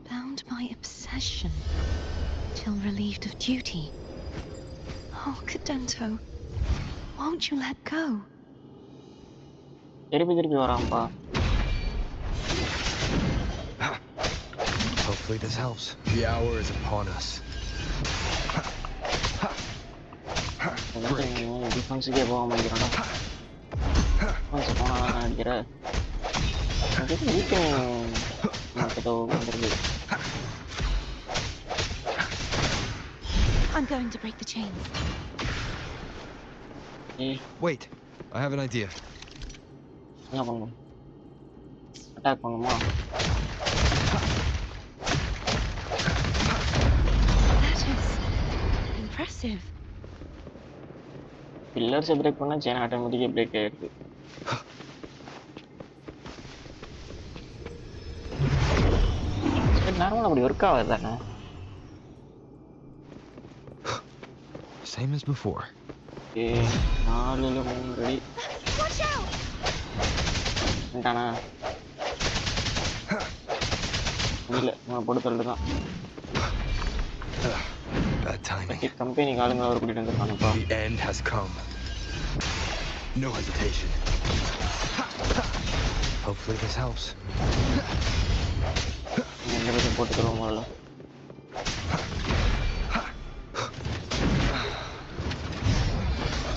Bound by obsession, till relieved of duty. Oh, Cadento, won't you let go? திருப்பி வராம்பா. Hopefully this helps. The hour is upon us. டிஃபென்ஸுக்கே போக மாட்டேங்கிறானா. Defence போனால் நான் அடிக்கிறேன். அதுக்கு weekend மார்க்கெட்டோ வந்துருக்கு. I'm going to break the chains. Wait, I have an idea. என்ன பண்ணணும்? Attack பண்ணுமா? That is impressive. பில்லர்ஸை பிரேக் பண்ணால் செயின் ஆட்டோமேட்டிக்காக பிரேக் ஆகிடுது. நார்மலாக அப்படி ஒர்க் ஆகாது தானே? Same as before. ஓகே 4ல் 3 ரெடி. வந்துட்டானா? இல்லை நான் போட்டு தள்ளிட்டு தான். Bad timing. கம்பெனிக்கு ஆளுங்க அவர் கூட்டிகிட்டு வந்துருக்கானுப்பா. The end has come. No hesitation. Hopefully this helps. ரெண்டு பேரும் போட்டு தருவோம் முதல்ல.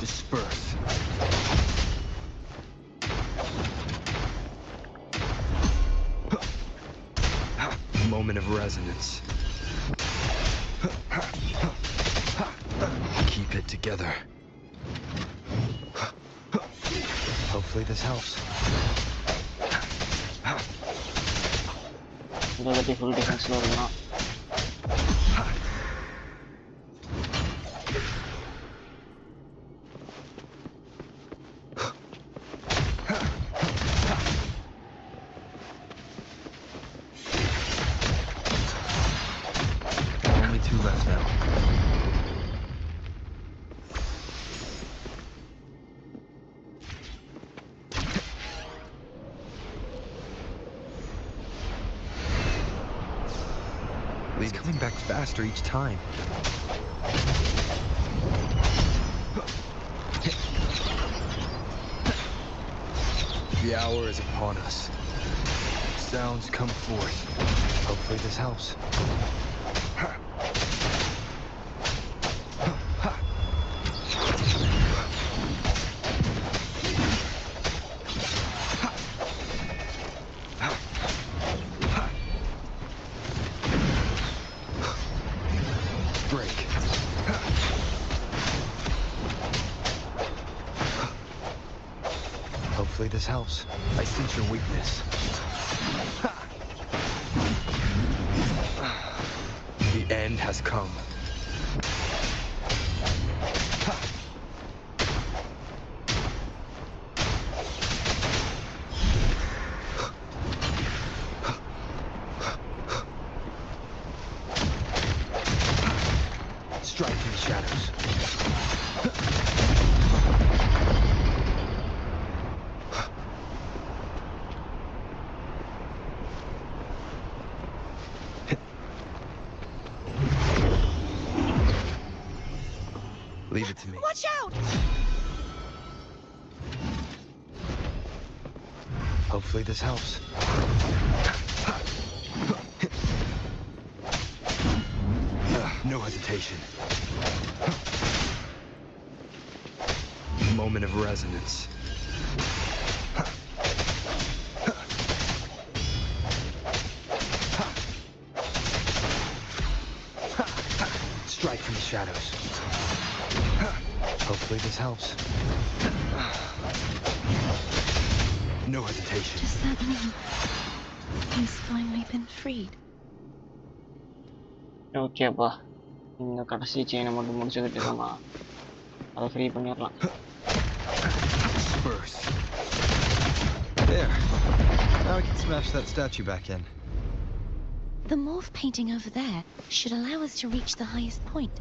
Disperse. Moment of resonance. Keep it together. Hopefully this helps. இந்த வாட்டி ஃபுல் டிஃபென்ஸில் இருக்கலாம். Only 2 left now. He's coming back faster each time. The hour is upon us. Sounds come forth. Hopefully this helps. Hopefully this helps. I sense your weakness. The end has come. Strike in the shadows. Leave it to me. Watch out! Hopefully this helps. No hesitation. Moment of resonance. Strike from the shadows. Hopefully this helps. No hesitation. Does that mean he's finally been freed? ஓகேப்பா இந்த கடைசி செயினை மட்டும் முடிச்சுக்கிட்டு நம்ம அதை free பண்ணிடலாம். First. There. Now I can smash that statue back in. The morph painting over there should allow us to reach the highest point.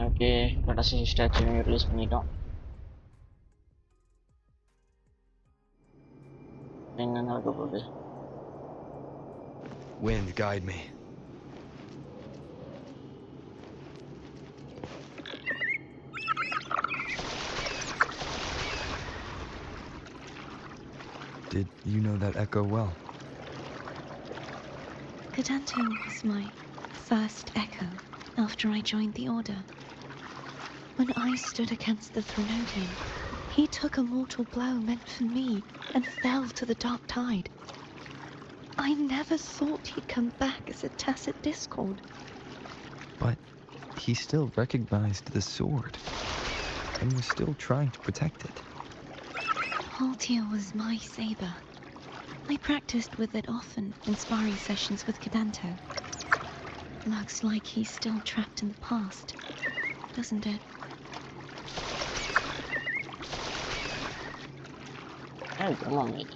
Okay கடைசி ஸ்டாச்சுவையும் ரிலீஸ் பண்ணிட்டோம். என்ன நடக்க போகுது? Wind, guide me. Did you know that echo well? 𝐾𝐽 was my first echo after I joined the Order. When I stood against the Threnodian, he took a mortal blow meant for me and fell to the dark tide. I never thought he'd come back as a tacit discord. But he still recognized the sword and was still trying to protect it. 𝐼𝐴 was my saber. I practiced with it often in sparring sessions with 𝐾𝐽. Looks like he's still trapped in the past, doesn't it? Hey, come on, mate.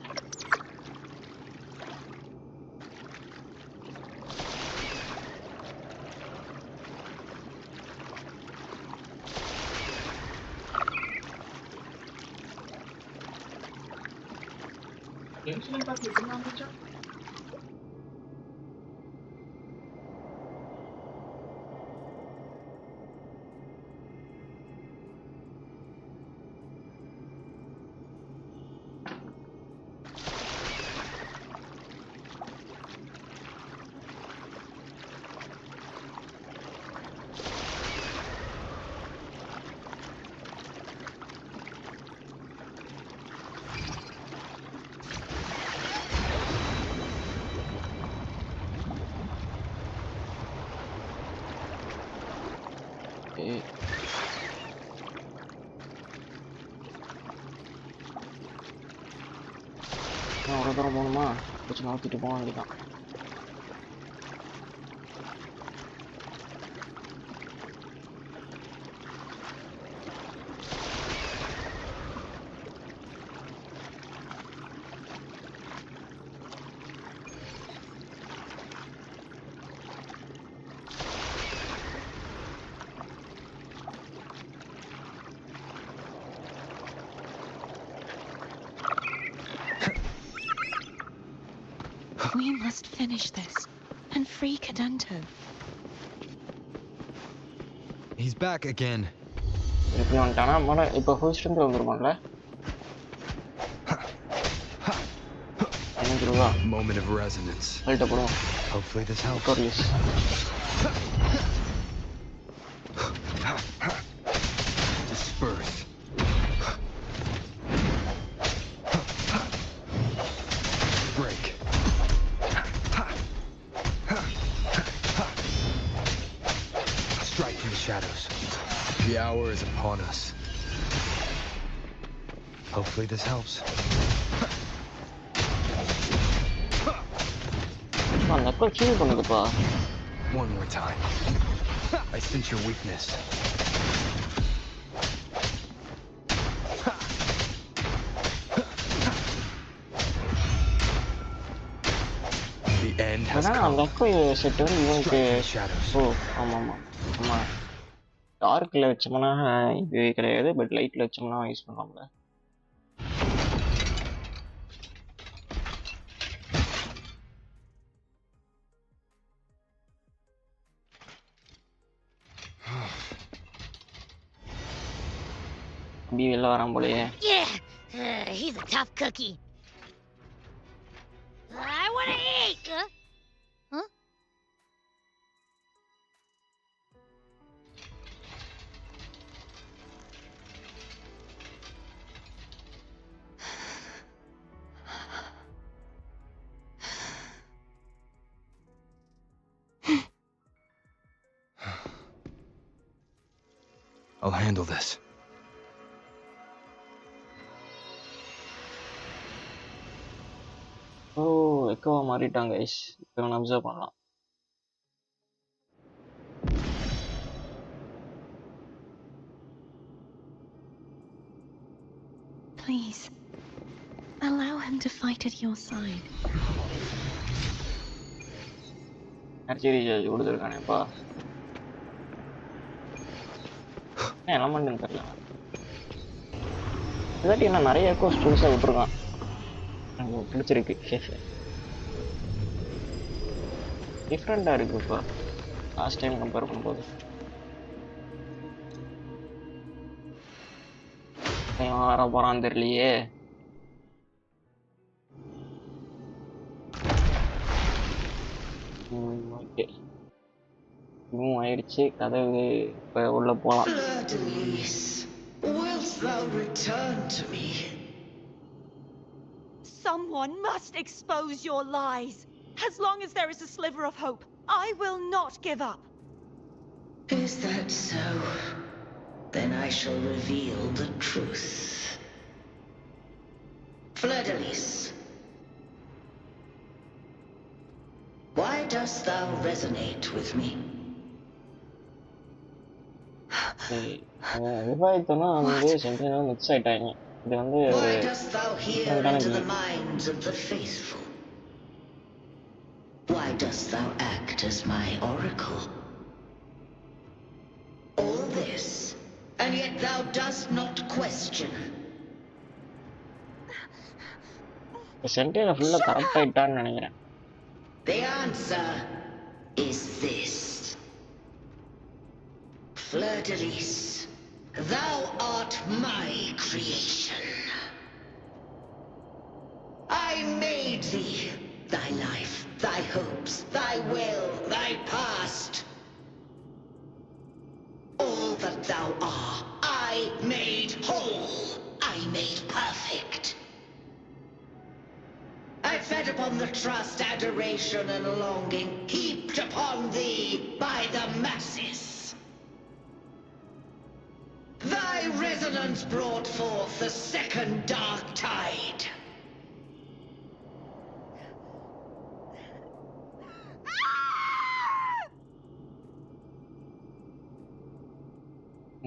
அவ்வளோ தூரம் போகணுமா? கொஞ்சம் நோக்கிட்டு போக வேண்டியதான். We must finish this and free 𝐾𝐴. He's back again. இப்படி வந்துட்டானா இப்போ full strength வந்துருமான்ல என்ன Moment of resonance. சொல்லிட்டு போடுவோம் Hopefully this helps. Release Disperse. Break. Strike from the shadows. The hour is upon us. Hopefully this helps. அந்த அக்கா heel பண்ணுதுப்பா One more time. I sense your weakness. The end has ஆனா அந்த come. அக்கா set வந்து இவனுக்கு Strike from the shadows. ஓ ஆமா டார்க்ல வச்சோம்னா இது கிடையாது பட் லைட்ல வச்சோம்னா யூஸ் பண்ணுவாங்க அப்படி வெளில வரான் போலயே Yeah, he's a tough cookie. I want to eat. Huh? I'll handle this. ஓ எக்கோவா மாறிட்டாங்க கைஸ் இப்போ இவனை அப்சர்வ் பண்ணலாம் Please, allow him to fight at your side. Energy recharge கொடுத்துருக்கானேப்பா எலமெண்ட்னு தெரியல இதாட்டி என்ன நிறைய எக்கோஸ் புதுசாக விட்டுருக்கான் எனக்கு பிடிச்சிருக்கு டிஃப்ரெண்ட்டாக இருக்கு இப்போ லாஸ்ட் டைம் கம்பேர் பண்ணும்போது வர போகிறான்னு தெரியலையே ஓகே இன்னும் ஆயிடுச்சு கதவு இப்போ உள்ள போகலாம் Wilt thou return to me? Someone must expose your lies. As long as there is a sliver of hope, I will not give up. Is that so? Then I shall reveal the truth. Fleur-de-Lis, why dost thou resonate with me? விவாதித்தோன்னா வந்து sentinel mix ஆயிட்டாங்க இது வந்து Why dost thou hear into the minds of the faithful? Why dost thou act as my oracle? All this, and yet thou dost not question. Sentinel ஃபுல்லாக correct ஆயிட்டான்னு நினைக்கிறேன் The answer is this. Fleur-de-Lis, thou art my creation. I made thee, thy life, thy hopes, thy will, thy past. All that thou art, I made whole, I made perfect. I fed upon the trust, adoration, and longing heaped upon thee by the masses. Thy resonance brought forth the second dark tide.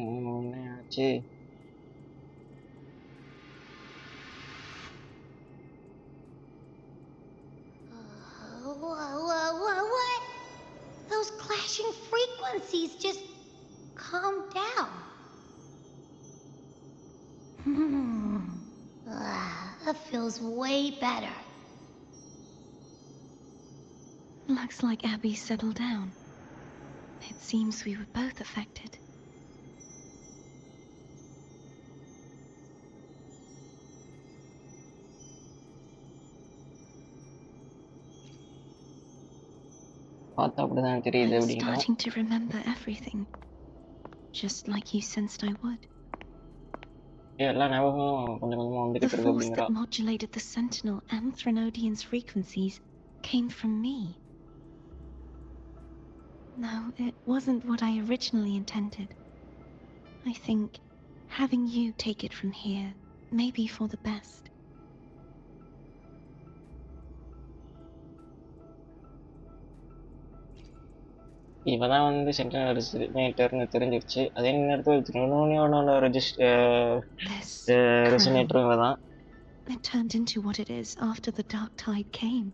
என்னாச்சு What? Those clashing frequencies just calm down. That feels way better. Looks like Abby settled down. It seems we were both affected. பார்த்தா அப்படிதான் தெரியுது I'm அப்படிங்கிறா. starting to remember everything, just like you sensed I would. எல்லா ஞாபகமும் கொஞ்சம் கொஞ்சமா The வந்துகிட்டு இருக்கு force அப்படிங்கிறா. that modulated the Sentinel and Threnodian's frequencies came from me. No, it wasn't what I originally intended. I think having you take it from here may be for the best. இவதான் வந்து sentinel ரெசினேட்டர்னு தெரிஞ்சிருச்சு. அதே நேரத்தில் த்ரினோனியோட This ரெசினேட்டரும் இவதான். it turned into what it is after the dark tide came.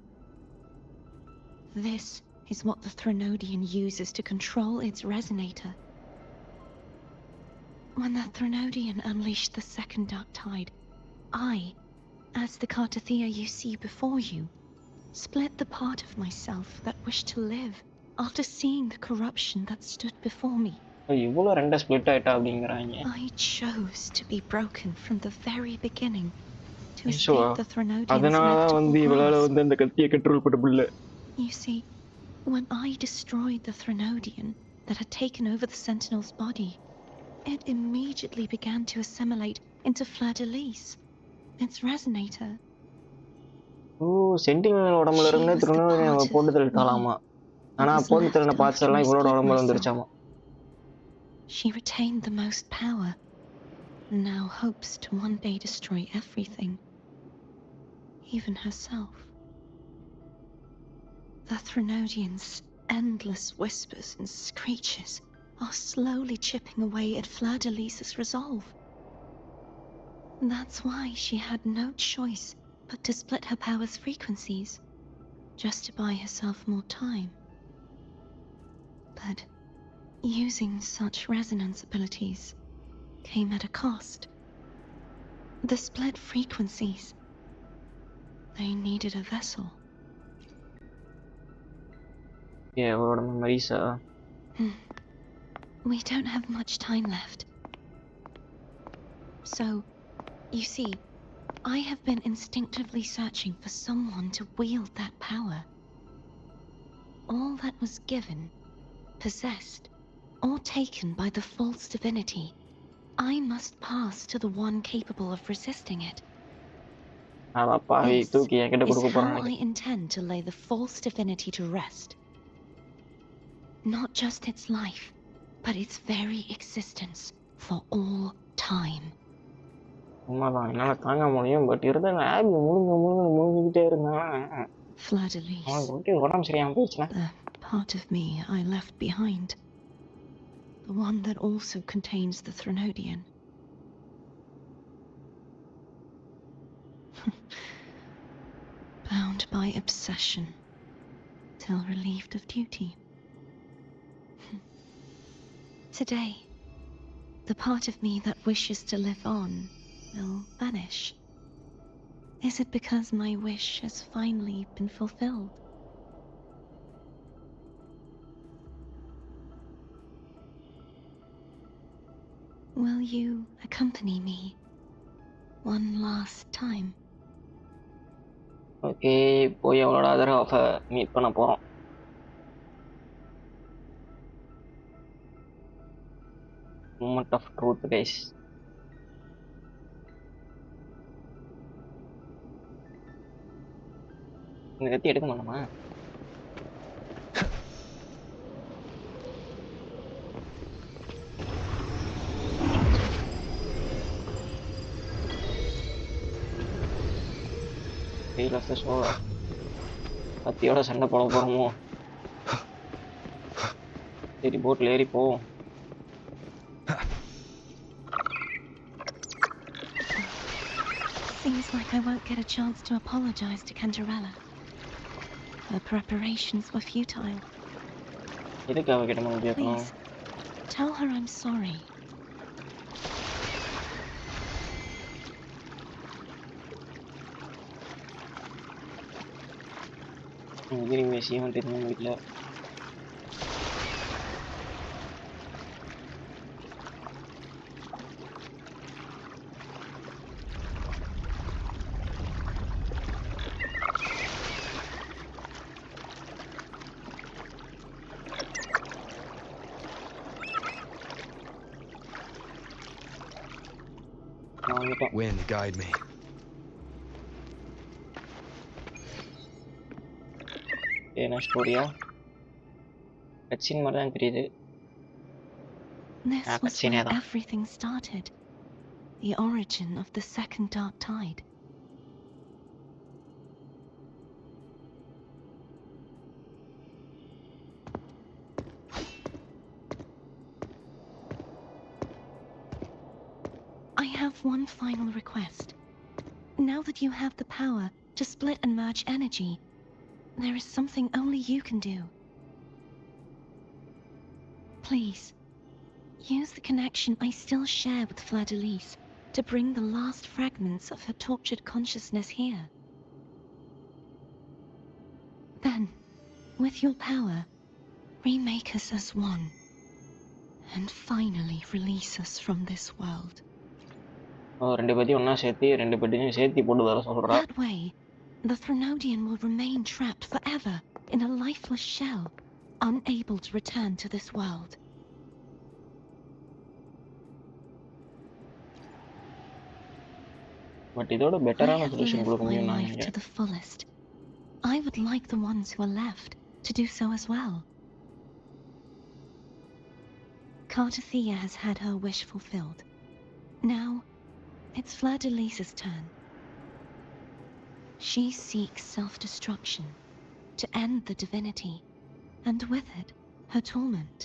This is what the Threnodian uses to control its resonator. When the Threnodian unleashed the second dark tide, I, as the 𝐞𝐫 you see before you, split the part of myself that wished to live after seeing the corruption that stood before me. இவ்வளோ ரெண்டா split ஆயிட்டா அப்படிங்கிறாங்க. I chose to be broken from the very beginning to escape the Threnodian's அதனாலதான் வந்து இவளால வந்து அந்த கத்தியை control பண்ண முடியல. You see, when I destroyed the Threnodian that had taken over the Sentinel's body, it immediately began to assimilate into Fleur-de-Lys, its resonator. O, sentinel உடம்புல இருந்து த்ரினோனியனை போட்டு தள்ளிட்டாலாமா. ஆனா போட்டு தள்ளின பார்ட்ஸ் எல்லாம் இவளோட உடம்புல வந்துருச்சாமா. She retained the most power, and now hopes to one day destroy everything, even herself. The Threnodian's endless whispers and screeches are slowly chipping away at Fleur-de-Lys' resolve. That's why she had no choice but to split her power's frequencies, just to buy herself more time. But using such resonance abilities came at a cost. The split frequencies, they needed a vessel. Yeah, அவளோட மெமரிஸா. We don't have much time left. So, you see, I have been instinctively searching for someone to wield that power. All that was given, possessed, or taken by the false divinity, I must pass to the one capable of resisting it. This is how I intend to lay the false divinity to rest. Not just its life, but its very existence for all time. உண்மைதான், என்னால தாங்க முடியும். But இருந்தாங்க ஆபி முழுங்கிட்டே இருந்தான். Fleur-de-Lys. உடம்பு சரியாம போயிடுச்சுன்னா The part of me I left behind. The one that also contains the Threnodian. Bound by obsession, till relieved of duty. Today, the part of me that wishes to live on will vanish. Is it because my wish has finally been fulfilled? Will you accompany me one last time? Okay, போய் அவளோட other ஹாஃபை meet பண்ண போகிறோம். Moment of truth, guys. இந்த கத்தி எடுக்க மாட்டோமா? கத்தியோட சண்டை போட போறோமோ? சரி, போட்ல ஏறி போவோம். Seems like I won't get a chance to apologize to Cantarella. Her preparations were futile. எதுக்கு அவகிட்ட மன்னிப்பு கேட்கணும்? Please, tell her I'm sorry. wutheringwavestamil தெரியும் வீட்டில். Wind, guide me. என்ன ஸ்டோரியா? கட்சின் மாதிரி தான் தெரியுது. This was where everything started. The origin of the second dark tide. I have one final request. Now that you have the power to split and merge energy, there is something only you can do. Please, use the connection I still share with Fleur-de-Lis to bring the last fragments of her tortured consciousness here. Then, with your power, remake us as one, and finally release us from this world. ரெண்டு பேத்தையும் ஒன்றா சேர்த்து ரெண்டு பேட்டையும் சேர்த்து போட்டு வர சொல்கிறா. That way, the Threnodian will remain trapped forever in a lifeless shell, unable to return to this world. But இதோட பெட்டரான சொல்யூஷன் கொடுக்க முடியும் நான் to the fullest. I would like the ones who are left to do so as well. 𝐾𝐫 has had her wish fulfilled. Now, it's Fleur-de-Lis's turn. She seeks self-destruction to end the divinity, and with it, her torment.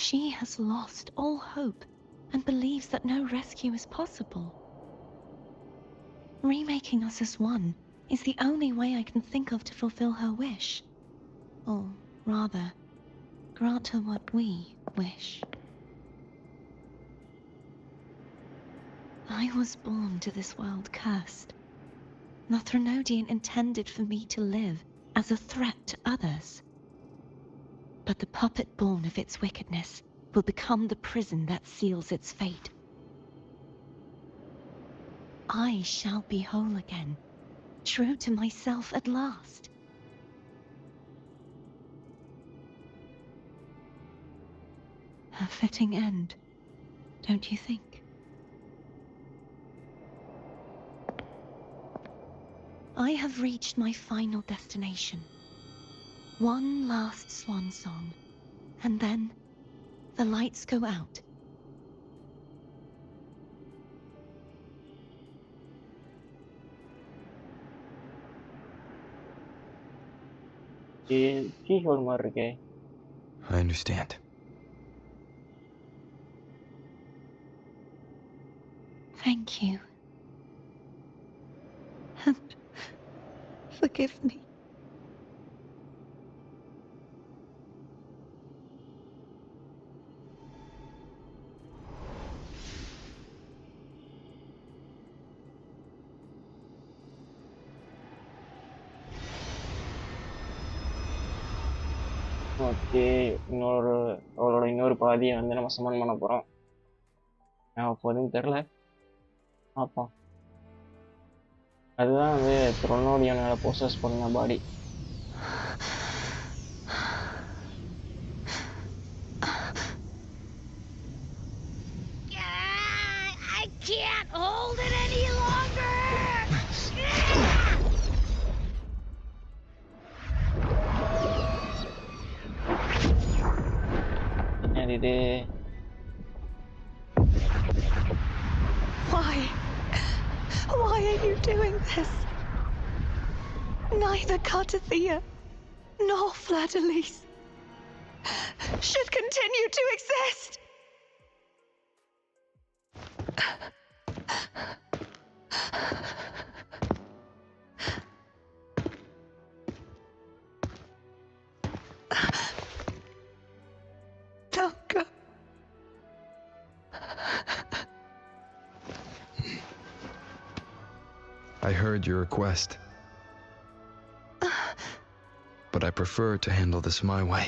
She has lost all hope and believes that no rescue is possible. Remaking us as one is the only way I can think of to fulfill her wish. Or rather, grant her what we wish. I was born to this world cursed. The Threnodian intended for me to live as a threat to others. But the puppet born of its wickedness will become the prison that seals its fate. I shall be whole again, true to myself at last. A fitting end, don't you think? I have reached my final destination. One last swan song, and then the lights go out. I understand. Thank you. And forgive me. Okay, அவளோட இன்னொரு பாதியை வந்து நம்ம சமன் பண்ண போகிறோம். அப்போதுன்னு தெரில, பார்ப்போம். அதுதான் வந்து த்ரெனோடியனோட ப்ரோசஸ் பண்ண பாடி. I can't hold it any longer. என்னது இது? Why are you doing this? Neither 𝐾𝐫 nor Fleur-de-Lis should continue to exist. Don't go. I heard your request. But I prefer to handle this my way.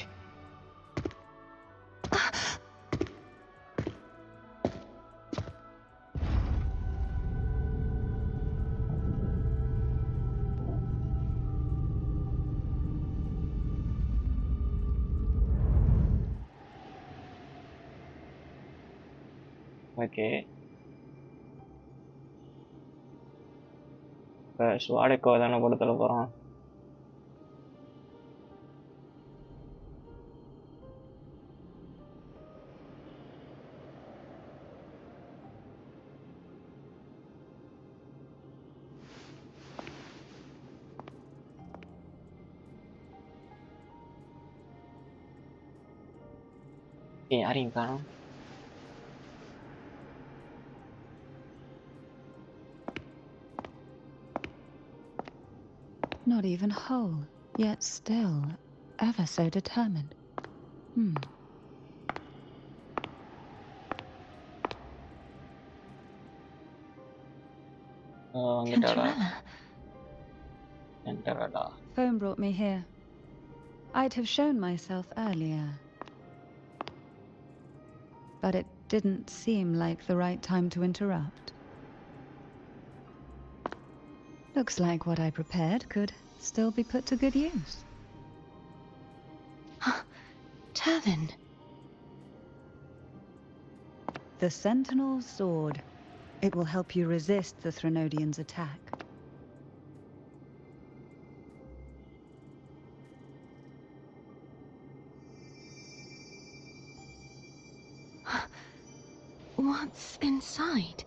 Okay, இப்போ ஸ்வாடெக்கோ தானே கொடுத்துட போகிறோம். யாரையும் காணோம். Not even whole, yet still ever so determined. Phone brought me here. I'd have shown myself earlier, but it didn't seem like the right time to interrupt. Looks like what I prepared could still be put to good use. Turvin. The Sentinel's sword. It will help you resist the Threnodians' attack. What's inside?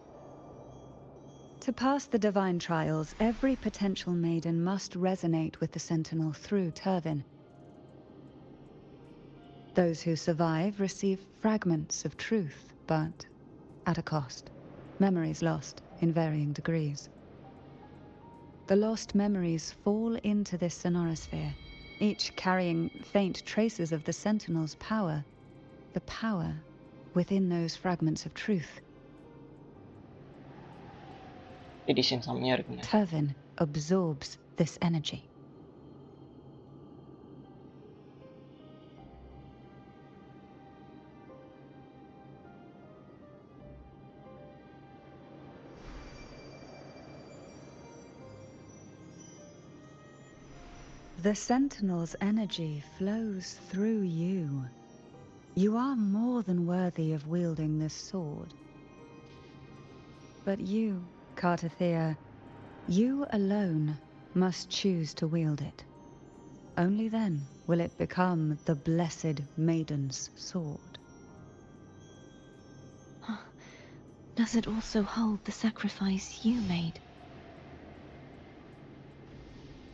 To pass the divine trials, every potential maiden must resonate with the Sentinel through Turvin. Those who survive receive fragments of truth, but at a cost. Memories lost in varying degrees. The lost memories fall into this sonorosphere, each carrying faint traces of the Sentinel's power, the power within those fragments of truth. Turvin absorbs this energy. The Sentinel's energy flows through you. You are more than worthy of wielding this sword. But you, 𝐸𝐻𝐸, you alone must choose to wield it. Only then will it become the Blessed Maiden's sword. Does it also hold the sacrifice you made?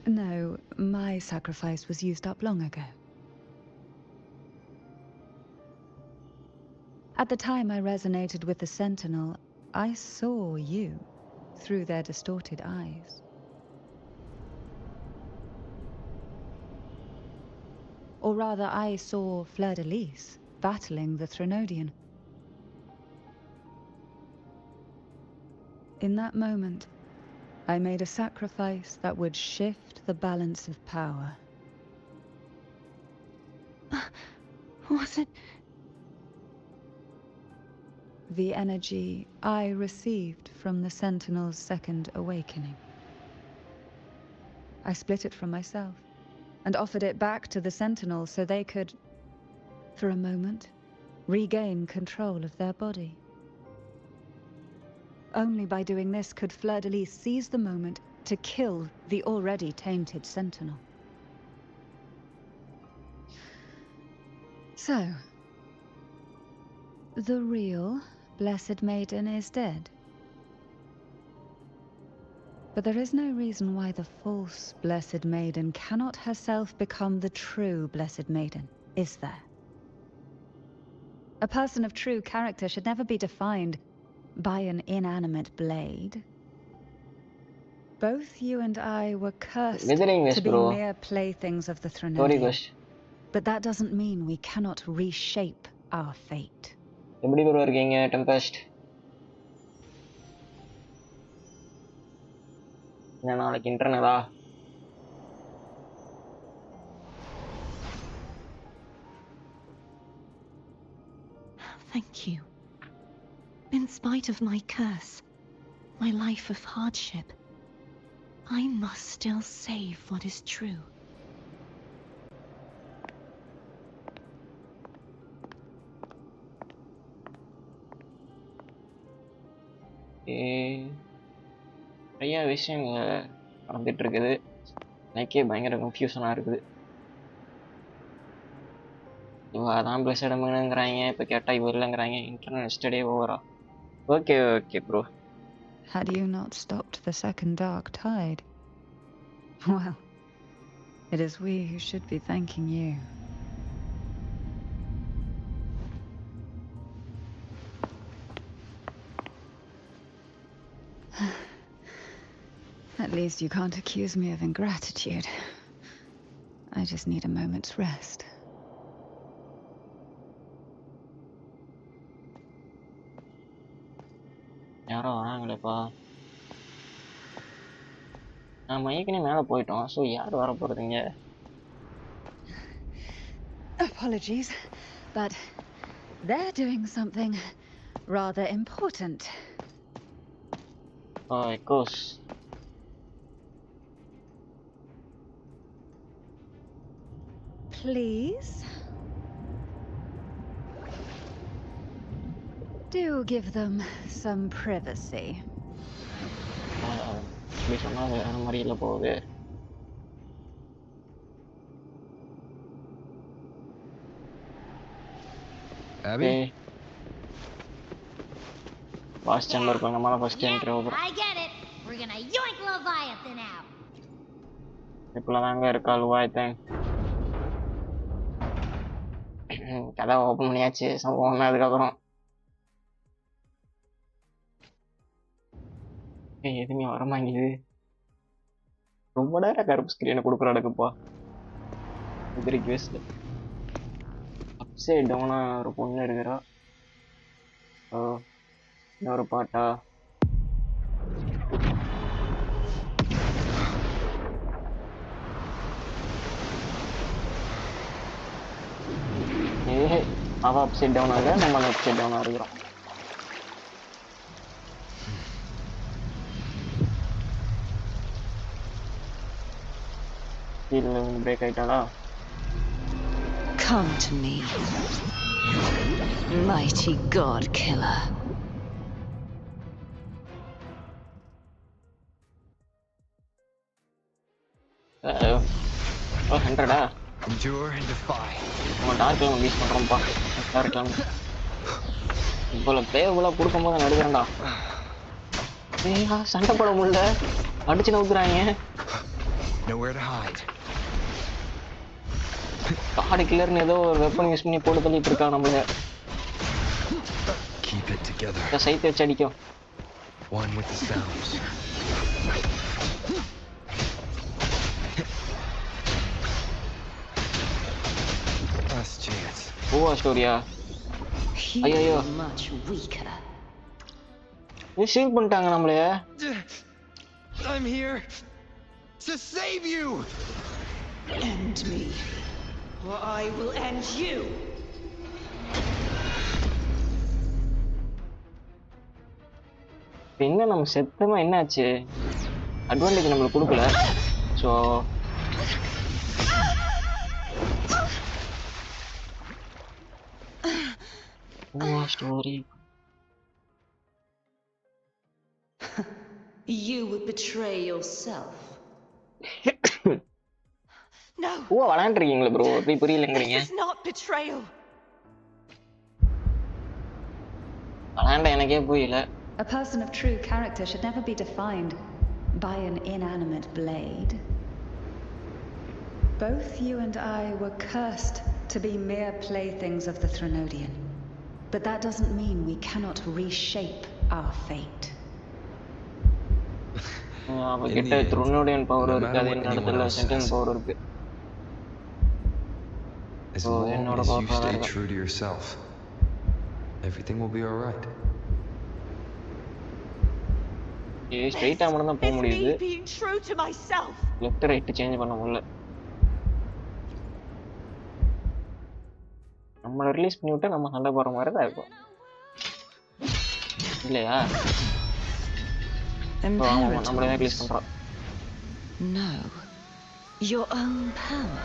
No, my sacrifice was used up long ago. At the time I resonated with the Sentinel, I saw you through their distorted eyes. Or rather, I saw Fleur-de-Lis battling the Threnodian. In that moment, I made a sacrifice that would shift the balance of power. Was it? The energy I received from the Sentinel's second awakening. I split it from myself and offered it back to the Sentinel so they could, for a moment, regain control of their body. Only by doing this could Fleur-de-Lis seize the moment to kill the already tainted Sentinel. So, the real Blessed Maiden is dead. But there is no reason why the false Blessed Maiden cannot herself become the true Blessed Maiden, is there? A person of true character should never be defined by an inanimate blade. Both you and I were cursed to be mere playthings of the Threnodian. But that doesn't mean we cannot reshape our fate. எப்படி bro இருக்கீங்க tempest? என்ன நாளைக்கு இன்டர்னலா? Thank you. In spite of my curse, my life of hardship, I must still save what is true. நிறைய விஷயங்கள் நடந்துட்டு இருக்குது. எனக்கே பயங்கர கன்ஃபியூஷனாக இருக்குது. இவ அதான் பிளஸட் மீனுங்கிறாங்க, இப்போ கேட்டால் இவ இல்லைங்கிறாங்க. இன்டர்னல் ஸ்டடி ஓவரா? Okay okay bro. Had you not stopped the second dark tide? Well, it is we who should be thanking you. At least you can't accuse me of ingratitude. I just need a moment's rest. யாரோ வராங்களேப்பா. நான் மைக்கனே மேலே போயிட்டோம். So யார் வர போகிறதுங்க? Apologies, but they're doing something rather important. Oh, of course. Please? Do give them some privacy. இப்படி சொன்னால் வேற மாதிரி இல்லை போகுது. Abby? பாஸ் சேம்பர் போய் நம்மளால ஃபர்ஸ்ட் என்ட்ரி ஆகும். I get it. We're gonna yoink Leviathan out. இப்போலாம் தாங்க இருக்கா லுவாயத்தன். கதை ஓப்பன் பண்ணியாச்சு. சம்பவம் அதுக்கப்புறம் எதுவுமே வரமாங்கிது. ரொம்ப நேரம் கருப்பு ஸ்கிரீனை கொடுக்குறாடுக்குப்பா. இது ரிக்வெஸ்ட். அப்சைட் டவுனா ஒரு பொண்ணு இருக்கிறா. இன்னொரு பாட்டா? அவ அப்சைட் டவுன் ஆக நம்ம அப்சைட் டவுனா இருக்கிறோம். பிரேக் ஆயிட்டாளா? Come to me, mighty god killer. Oh, 100-ஆ? Endure and defy. நம்ம டார்க் எல்லாம் யூஸ் பண்றோம்ப்பா. டார்க் எல்லாம் இப்போ பேவெல்லாம் கொடுக்கும்போது நான் எடுக்கிறேன்டா. சண்டை போட முடியல, அடிச்சு நவுக்குறாங்க. Nowhere to hide. காடு கில்லர்னு ஏதோ ஒரு வெப்பன் யூஸ் பண்ணி போட்டு தள்ளிட்டு இருக்கா நம்மள. Keep it together. சைத்தை வச்சு அடிக்கும். One with the sounds. Last chance. ஓவா ஸ்டோரியா? ஐயோ, Much weaker. இது ஷீல் பண்ணிட்டாங்க நம்மளே. I'm here to save you. End me, or I will end you. என்ன நம்ம செத்தமா என்னாச்சு? அட்வான்டேஜ் நம்மளுக்கு கொடுக்கல. So story. You would betray yourself. No. ஓ விளையாண்டுருக்கீங்களா ப்ரோ? இப்படி புரியலங்கிறீங்க. This is not betrayal. விளையாண்ட எனக்கே புரியல. A person of true character should never be defined by an inanimate blade. Both you and I were cursed to be mere playthings of the Threnodian. But that doesn't mean we cannot reshape our fate. அவகிட்ட த்ரோனோடியன் power இருக்கு, அது என்ன இடத்துல sentence power இருக்கு. As long as you stay true to yourself, everything will be all right. ஸ்ட்ரைட்டா மட்டும் தான் போக முடியுது. being true to myself. Left right change பண்ண முடியல. நம்மள ரிலீஸ் பண்ணி விட்டா நம்ம சண்டை போற மாதிரி தான் இருக்கும் இல்லையா? நம்மள ரிலீஸ் பண்றோம். No, your own power.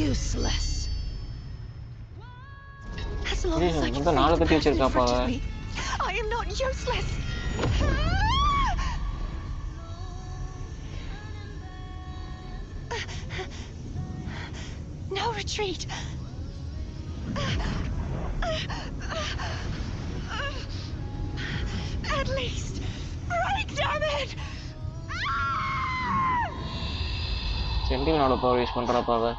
Useless. As long as I can think I am not useless. No retreat. At least break, damn it. சென்டினோட பவர் யூஸ் பண்றப்ப அவ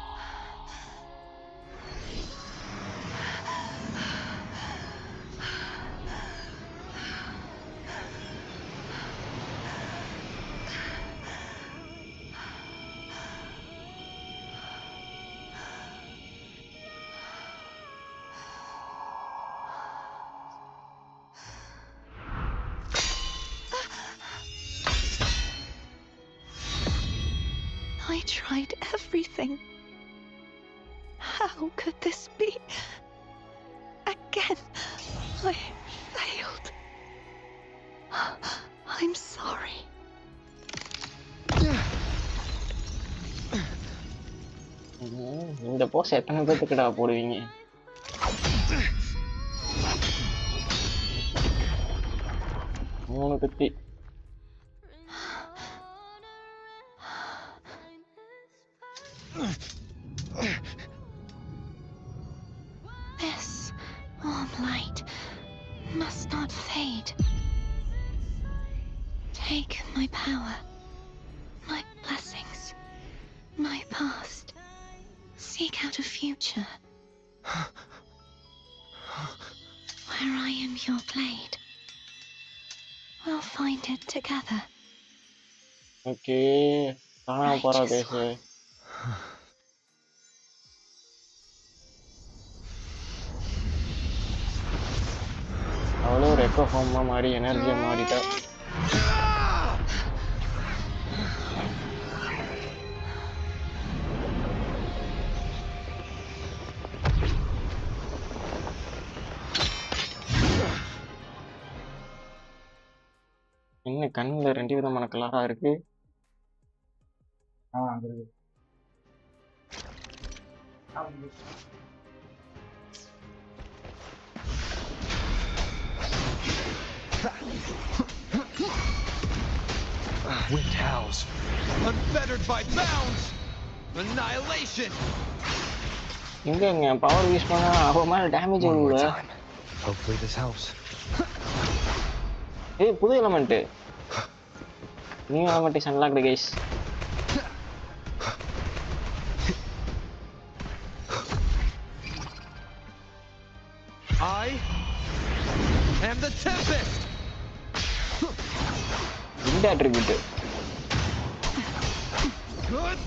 I tried everything. How could this be? Again, I failed. I'm sorry. இந்த போஸ் எத்தனை பேத்துக்குடா போடுவீங்க? மூணு கத்தி. This warm light must not fade. Take my power, my blessings, my past. Seek out a future where I am your blade. We'll find it together. Okay, paradise. அவளும் ஒரு echo pharma மாறி எனர்ஜியா மாறிட்டா. என்ன கண்ணுல 2 விதமான கலரா இருக்கு. Wind howls, unfettered by bounds, annihilation. இங்க பவர் யூஸ் பண்ணா அவ மேல டேமேஜ் ஆகுது. Hopefully this helps. ஏய் புது element. New element is unlocked guys. I am the tempest. இந்த அட்ரிபியூட். Good.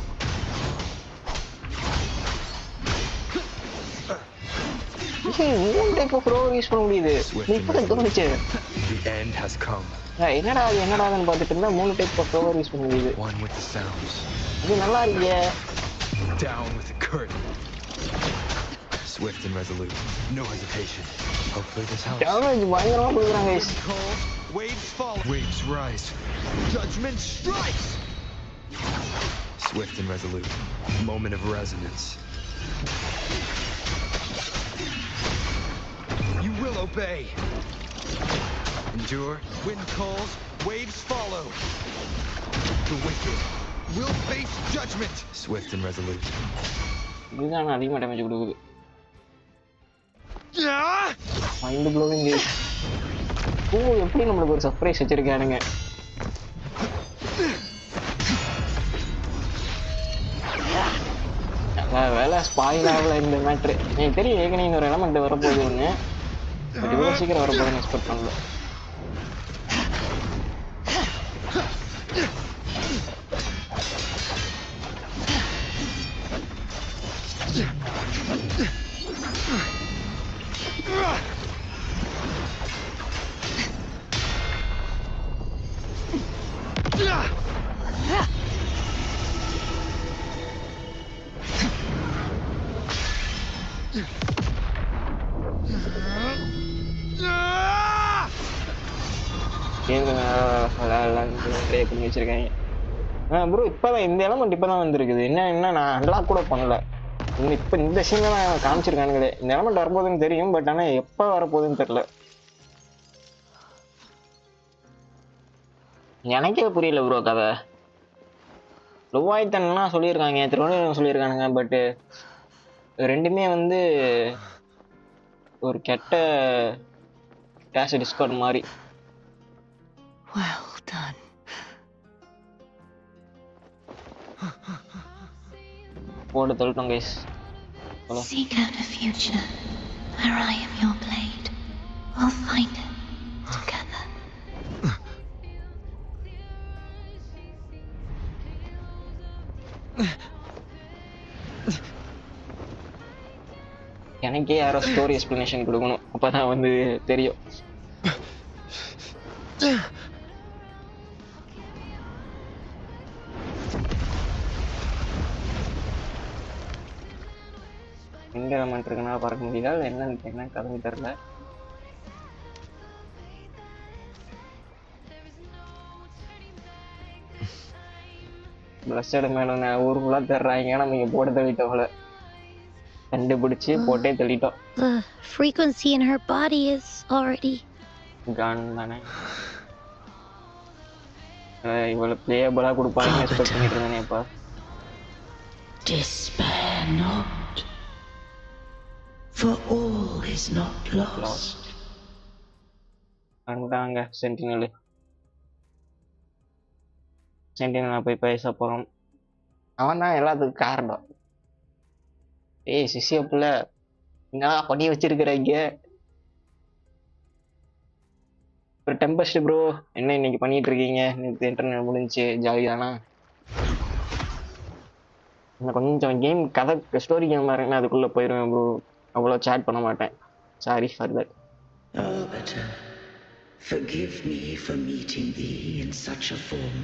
மூணு டைப் ஆஃப் ரோவர் யூஸ் பண்ண முடியுது. நீ இப்பதான் கவனிச்சே. The end has come. என்னடான்னு பார்த்துட்டு இருந்தா 3 டைப் ஆஃப் ரோவர் யூஸ் பண்ண முடியுது. One with the sounds. இது நல்லா இருக்கே. Down with the curtain. Swift and resolute. No hesitation. Hopefully this helps. Damage பயங்கரமா கொடுக்குறாங்க guys. Waves fall. Waves rise. Judgment strikes. Swift and resolute. Moment of resonance. You will obey. Endure. Wind calls. Waves follow. The wicked will face judgment. Swift and resolute. இதுதான் அதிகமா damage கொடுக்குது. Mind blowing guys. எப்படி நம்மளுக்கு ஒரு surprise வச்சிருக்கானுங்க. வேலை spoil ஆகல இந்த matter. எனக்கு தெரியும் ஏற்கனவே இன்னொரு எலமெண்ட் வரப்போகுதுன்னு. பட் இவ்வளோ சீக்கிரம் வரப்போகுதுன்னு எக்ஸ்பெக்ட் பண்ணல. கேம் விளையாடலான்னு ட்ரை பண்ணி வச்சிருக்காங்க. ப்ரோ இப்போதான் இந்த எலமெண்ட் இப்போ தான் வந்திருக்குது. என்ன நான் அன்லாக் கூட பண்ணல. இப்போ இந்த சீன்ல தான் காமிச்சிருக்கானுங்களே. இந்த எலமெண்ட் வரப்போகுதுன்னு தெரியும், பட் ஆனால் எப்போ வரப்போகுதுன்னு தெரில. எனக்கே புரியல ப்ரோ கதை. லோவாய்த்தன்லாம் சொல்லியிருக்காங்க, திருவண்ணாமலை சொல்லியிருக்கானுங்க, பட்டு ரெண்டுமே வந்து ஒரு கெட்ட கேஷ் டிஸ்கவுண்ட் மாதிரி. Well done. போட்டு தள்ளிட்டோம் guys. Seek out a future where I am your blade. We'll find it together. எனக்கே யாரோ ஸ்டோரி எக்ஸ்பிளனேஷன் கொடுக்கணும், அப்பதான் வந்து தெரியும். எங்க எலமெண்ட் இருக்குன்னா பறக்க முடியல, என்ன கதை தெரியல. பிளஸ்டட் மேடம் ஊர் ஃபுல்லா தர்றாங்க, நம்ம இங்க போட்டு தள்ளிட்டோம்ல. கண்டுபிடிச்சு போட்டே தள்ளிட்டோம். The frequency in her body is already gone தானே. இவ்வளவு பிளேயபிளா கொடுப்பாங்க எக்ஸ்பெக்ட் பண்ணிட்டு இருந்தேனேப்பா. Despair not, for all is not lost. அண்டாங்க சென்டினல் போய் பேச போறோம். அவன் தான் எல்லாத்துக்கும் காரணம். ஏய் சிசிய புள்ள, என்ன பண்ணி வச்சிருக்கிறீங்க? ஒரு டெம்பஸ்ட் ப்ரோ, என்ன இன்னைக்கு பண்ணிட்டு இருக்கீங்க? நேற்று இன்டர்நெட் முடிஞ்சிச்சு, ஜாலி தானா? இன்னும் கொஞ்சம் கேம் கதை ஸ்டோரி கேம் மாதிரி நான் அதுக்குள்ள போயிடுவேன் ப்ரோ. அவ்வளோ சேட் பண்ண மாட்டேன். Sorry for that. Arbiter, forgive me for meeting thee in such a form.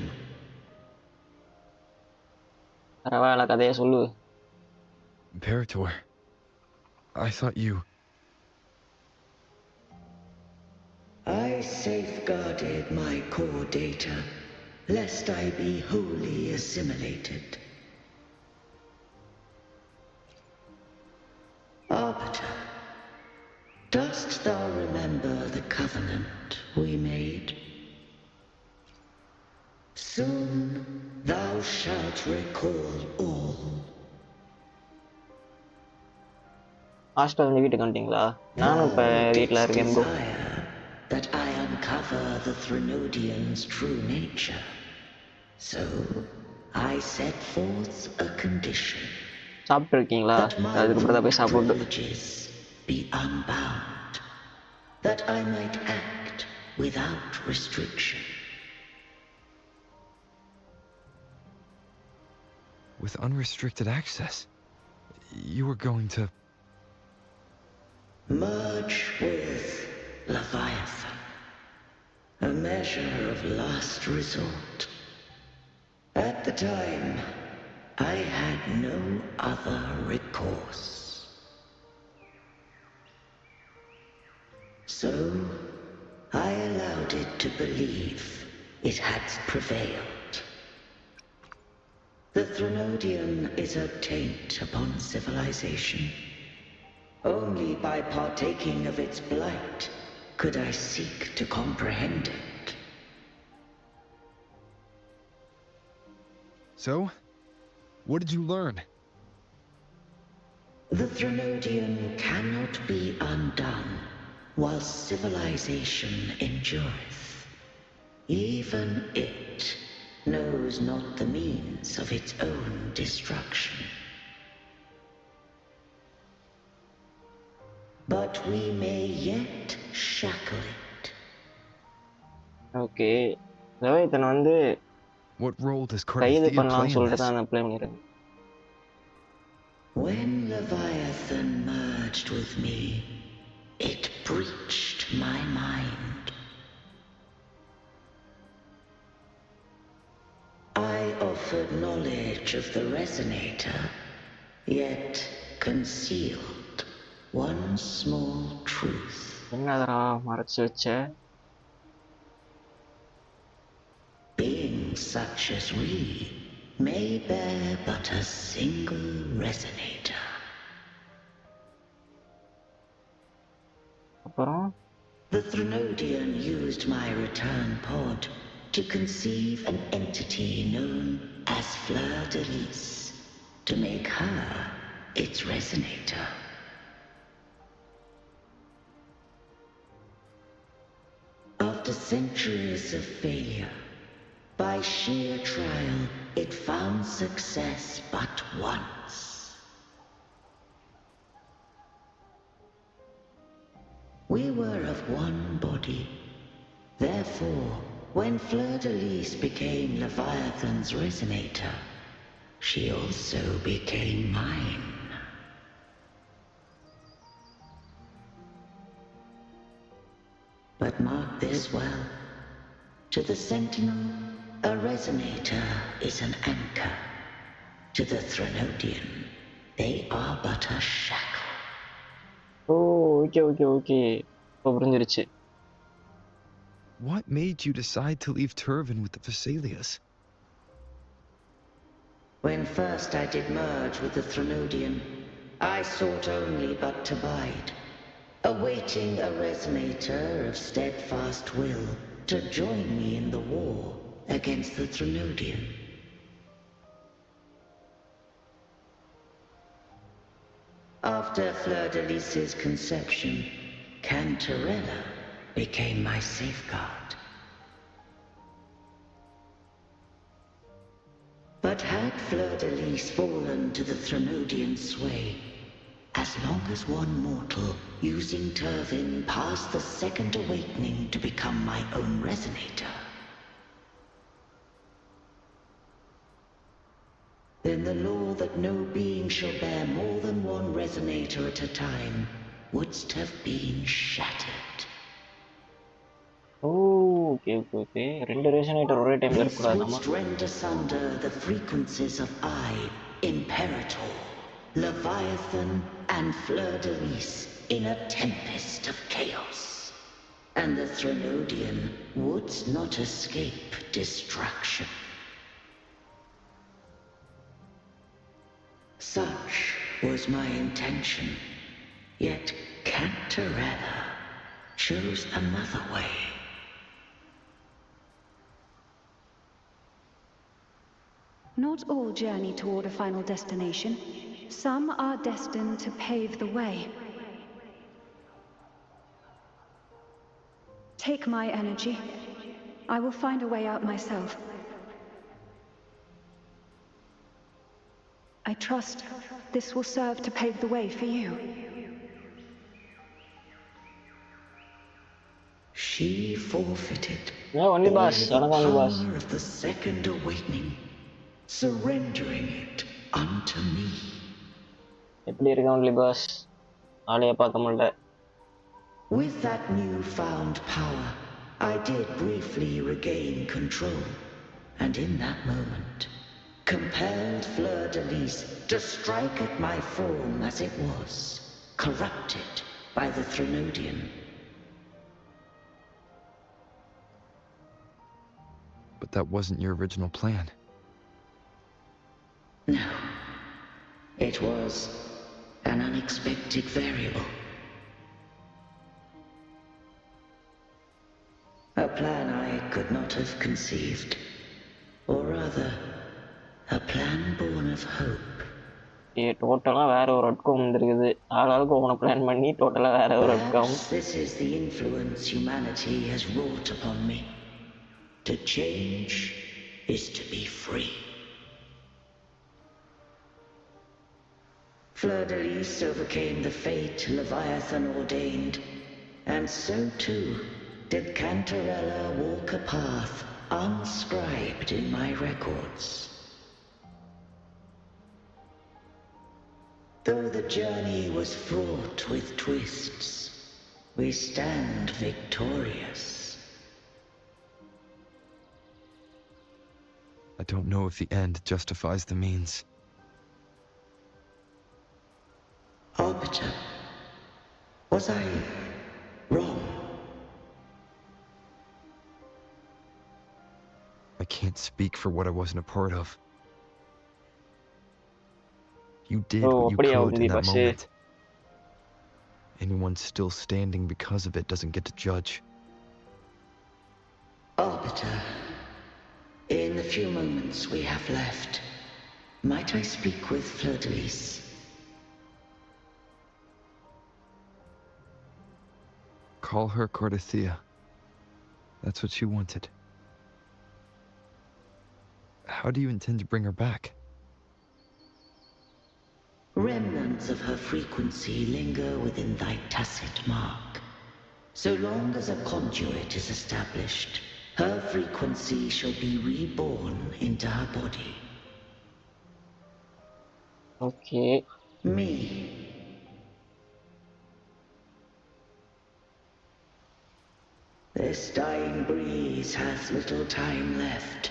பரவாயில்ல, கதையை சொல்லு. Imperator, I thought you... I safeguarded my core data, lest I be wholly assimilated. Arbiter, dost thou remember the covenant we made? Soon thou shalt recall all. Hostel வந்து வீட்டுக்கு வந்துட்டீங்களா? நானும் இப்போ வீட்டில் இருக்கேன் bro. That I uncover the Threnodian's true nature. So I set forth a condition. சாப்பிட்டு இருக்கீங்களா? அதுக்கப்புறம் தான் போய் சாப்பிட்டு. Be unbound, that I might act without restriction. With unrestricted access, you were going to... Merge with Leviathan, a measure of last resort. At the time, I had no other recourse. So, I allowed it to believe it had prevailed. The Threnodian is a taint upon civilization. Only by partaking of its blight could I seek to comprehend it. So, what did you learn? The Threnodian cannot be undone while civilization endureth. Even it knows not the means of its own destruction. But we may yet shackle it. Okay. Leviathan வந்து What role does கைது Cardiff பண்ணலாம்னு play in சொல்லிட்டு this? தான் நான் play பண்ணிடுறேன். When Leviathan merged with me, it breached my mind. I offered knowledge of the resonator, yet concealed one small truth. என்னடா மறைச்சு வச்ச? such as we may bear but a single resonator. அப்புறம் The Threnodian used my return pod to conceive an entity known as Fleur de Lis, to make her its resonator. After centuries of failure, by sheer trial, it found success but once. We were of one body. Therefore, when Fleur de Lis became Leviathan's resonator, she also became mine. But mark this well. To the Sentinel, a resonator is an anchor. To the Threnodian, they are but a shackle. Okay இப்போ புரிஞ்சிருச்சு. What made you decide to leave Turvan with the Vesalius? When first I did merge with the Threnodian, I sought only but to bide, awaiting a resonator of steadfast will to join me in the war against the Threnodian. After Fleur de Lis's conception, Cantarella became my safeguard. But had Fleur de Lis fallen to the Threnodian's sway, as long as one mortal using Turvan passed the second awakening to become my own resonator, then the law that no being shall bear more than one resonator at a time wouldst have been shattered. Okay ரெண்டு resonator ஒரே டைம்ல This இருக்கக்கூடாது. wouldst rend asunder the frequencies of I, Imperator, Leviathan, and Fleur de Lis in a tempest of chaos, and the Threnodian wouldst not escape destruction. Such was my intention, yet Cantarella chose another way. Not all journey toward a final destination. Some are destined to pave the way. Take my energy. I will find a way out myself. I trust this will serve to pave the way for you. She forfeited only boss. the power of the second awakening, surrendering it unto me. எப்படி இருக்க only boss? ஆளைய பார்க்க முடியல. With that newfound power, I did briefly regain control, and in that moment, compelled Fleur de Lis to strike at my form as it was, corrupted by the Threnodian. But that wasn't your original plan. No. It was an unexpected variable. A plan I could not have conceived. Or rather, a plan born of hope. டோட்டலா வேற ஒரு outcome வந்திருக்குது. ஆளாளுக்கு ஒவ்வொரு plan பண்ணி டோட்டலா வேற ஒரு outcome. This is the influence humanity has wrought upon me. To change is to be free. Fleur de Lis overcame the fate Leviathan ordained, and so too did Cantarella walk a path unscribed in my records. Though the journey was fraught with twists, we stand victorious. I don't know if the end justifies the means. Arbiter, was I wrong? I can't speak for what I wasn't a part of. You did Oh, what you அப்படியா could in உந்தி that bus? moment. Anyone still standing because of it doesn't get to judge. Arbiter, in the few moments we have left, might I speak with Fleur-de-Lis? Call her 𝐼𝐻𝐾𝐫. That's what she wanted. How do you intend to bring her back? Remnants of her frequency linger within thy tacit mark. So long as a conduit is established, her frequency shall be reborn into her body. Okay. Me. This dying breeze has little time left.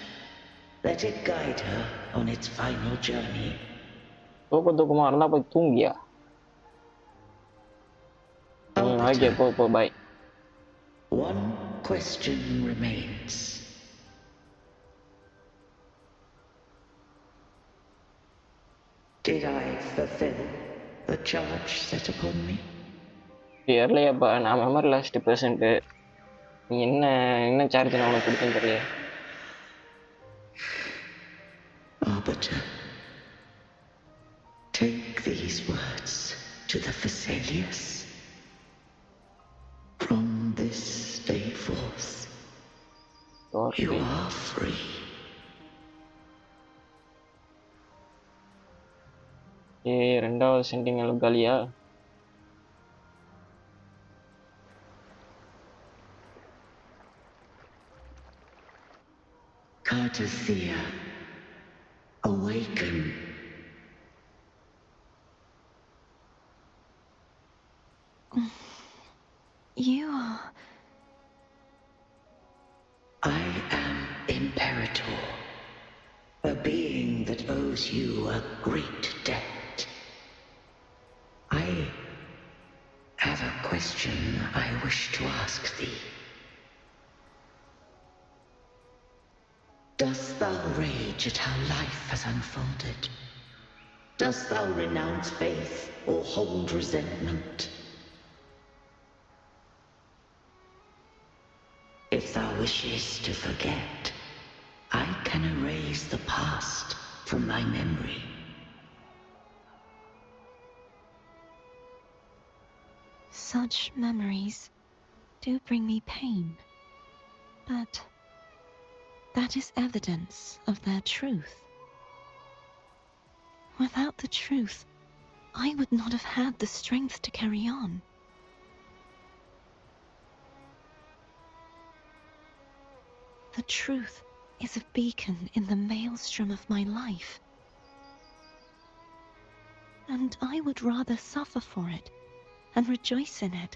Let it guide her on its final journey. தூக்கமா இருந்தா போய் தூங்கியா? Okay போ by. One question remains. Did I fulfill the charge set upon me? தெரியலையாப்பா, நான் memory last percent. நீ என்ன charge நான் உனக்கு கொடுத்தேன்னு தெரியல. Arbiter, take these words to the Phasaelius. From this day forth, you are free. ரெண்டாவது sentinel காலியா? 𝐼𝐻𝐾𝐫, awaken. You are... I am Imperator, a being that owes you a great debt. I have a question I wish to ask thee. Dost thou rage at how life has unfolded? Dost thou renounce faith or hold resentment? If thou wishes to forget, I can erase the past from thy memory. Such memories do bring me pain, but that is evidence of their truth. Without the truth, I would not have had the strength to carry on. The truth is a beacon in the maelstrom of my life. And I would rather suffer for it and rejoice in it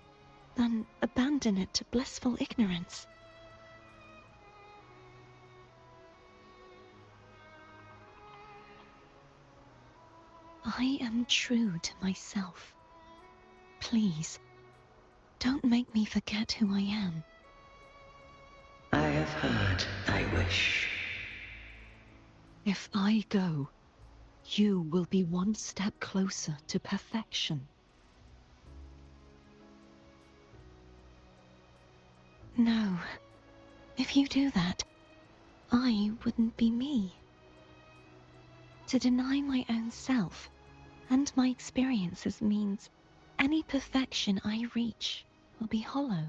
than abandon it to blissful ignorance. I am true to myself. Please, don't make me forget who I am. I have heard thy wish. If I go, you will be one step closer to perfection. No, if you do that, I wouldn't be me. To deny my own self and my experiences means any perfection I reach will be hollow.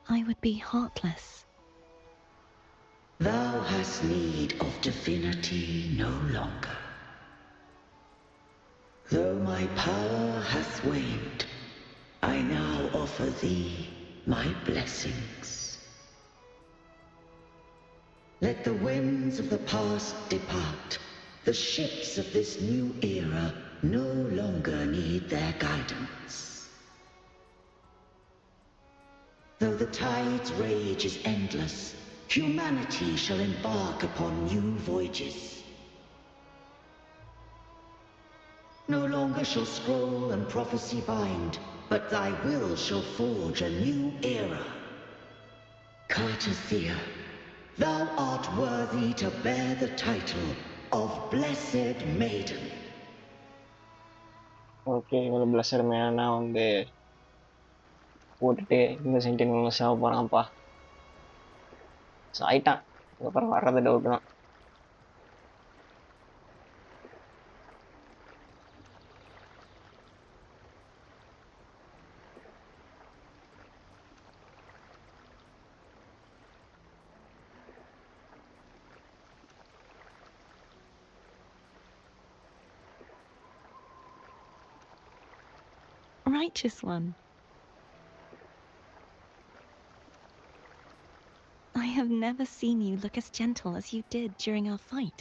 I would be heartless. Thou hast need of divinity no longer. Though my power hath waned, I now offer thee my blessings. Let the winds of the past depart. The ships of this new era no longer need their guidance. Though the tide's rage is endless, humanity shall embark upon new voyages. No longer shall scroll and prophecy bind, but thy will shall forge a new era. 𝐼𝐻𝐾𝐫, Thou art worthy to bear the title of Blessed Maiden. Okay, இவ்வளோ pleasure மேனா வந்து போட்டுட்டு இந்த sentinel save போகிறான்ப்பா. So ஆயிட்டான். அதுக்கப்புறம் வர்றது doubt தான். Righteous one. I have never seen you look as gentle as you did during our fight.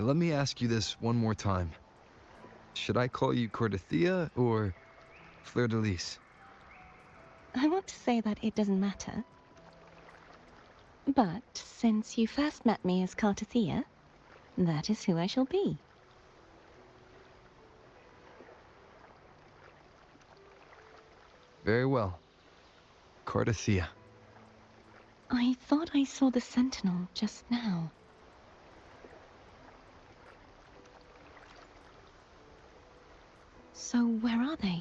Let me ask you this one more time. Should I call you 𝐞𝐫 or Fleur-de-Lis? I want to say that it doesn't matter. But since you first met me as 𝐞𝐫, that is who I shall be. Very well. 𝐞𝐫. I thought I saw the sentinel just now. So where are they?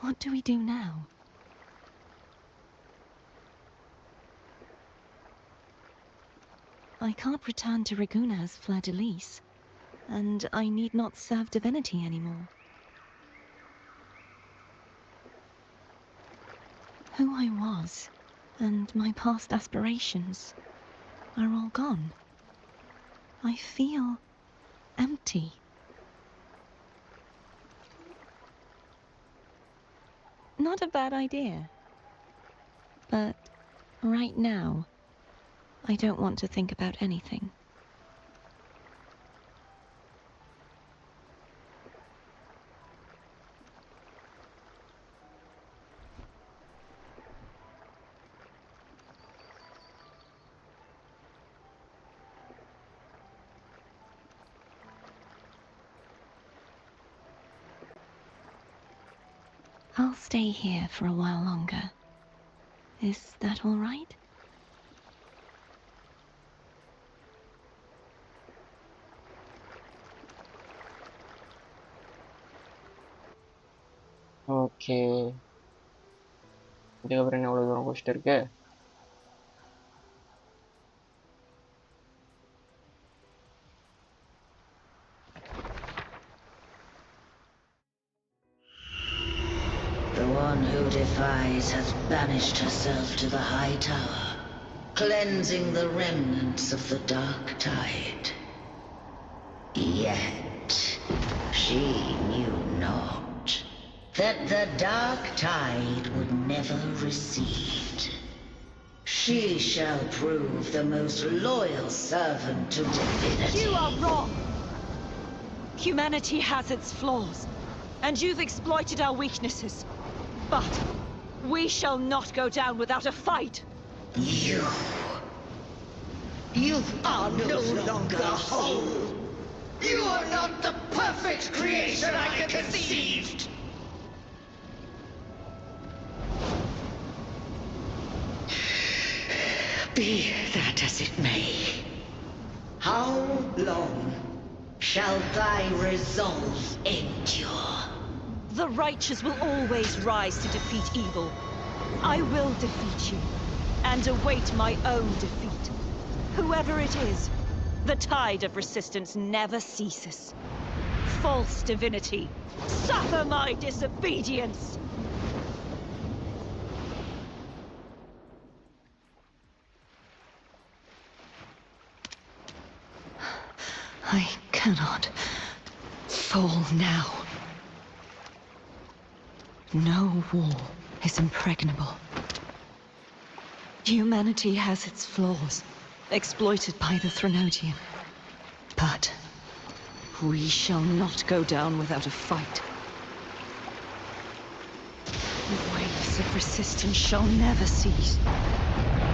What do we do now? I can't return to Ragusa as Fleur-de-Lis, and I need not serve divinity anymore. Who I was, and my past aspirations, are all gone. I feel empty. Not a bad idea. But right now, I don't want to think about anything. I'll stay here for a while longer. Is that all right? Okay, இதுக்கப்புறம் என்ன எவ்வளோ தூரம் கொஸ்ட் இருக்கு? The one who defies has banished herself to the high tower, cleansing the remnants of the dark tide. Yet, she knew not that the dark tide would never recede. She shall prove the most loyal servant to divinity. You are wrong! Humanity has its flaws, and you've exploited our weaknesses. But we shall not go down without a fight! You are no longer whole! You are not the perfect creation I conceived! Be that as it may, how long shall thy resolve endure? The righteous will always rise to defeat evil. I will defeat you, and await my own defeat. Whoever it is, the tide of resistance never ceases. False divinity, suffer my disobedience! I cannot fall now. No wall is impregnable. Humanity has its flaws, exploited by the Threnodian. But we shall not go down without a fight. The waves of resistance shall never cease.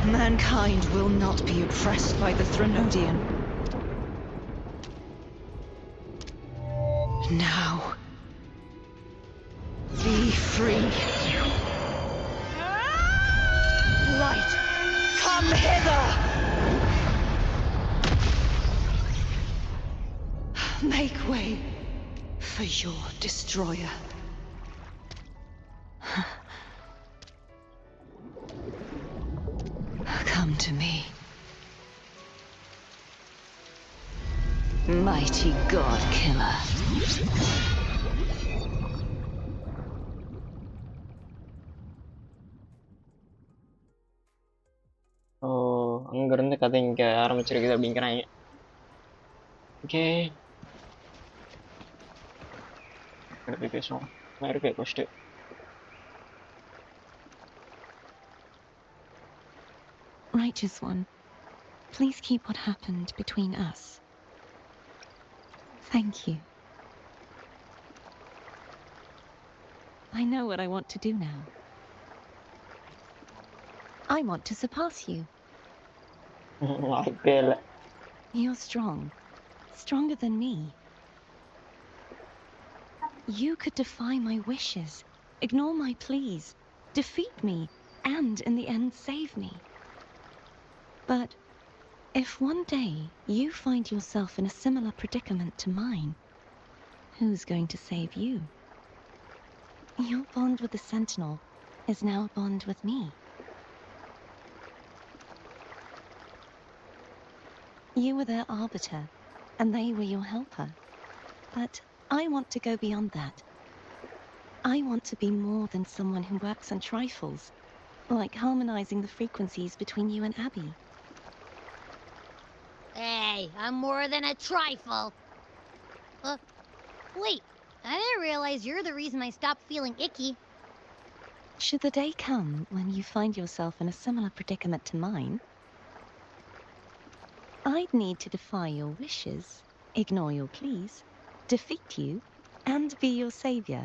Mankind will not be oppressed by the Threnodian. Now, be free. Light, come hither! Make way for your destroyer. Come to me. Mighty God Killer. அங்கிருந்து கதை இங்கே ஆரம்பிச்சிருக்குது அப்படிங்கிறாங்க. Okay, போய் பேசுவோம். இருக்கு first. Righteous One, please keep what happened between us. Thank you. I know what I want to do now. I want to surpass you. You're strong. Stronger than me. You could defy my wishes, ignore my pleas, defeat me, and in the end save me. But if one day you find yourself in a similar predicament to mine, who's going to save you? Your bond with the Sentinel is now a bond with me. You were their arbiter, and they were your helper. But I want to go beyond that. I want to be more than someone who works on trifles, like harmonizing the frequencies between you and Abby. Hey, I'm more than a trifle. Wait, I didn't realize you're the reason I stopped feeling icky. Should the day come when you find yourself in a similar predicament to mine, I'd need to defy your wishes, ignore your pleas, defeat you, and be your savior.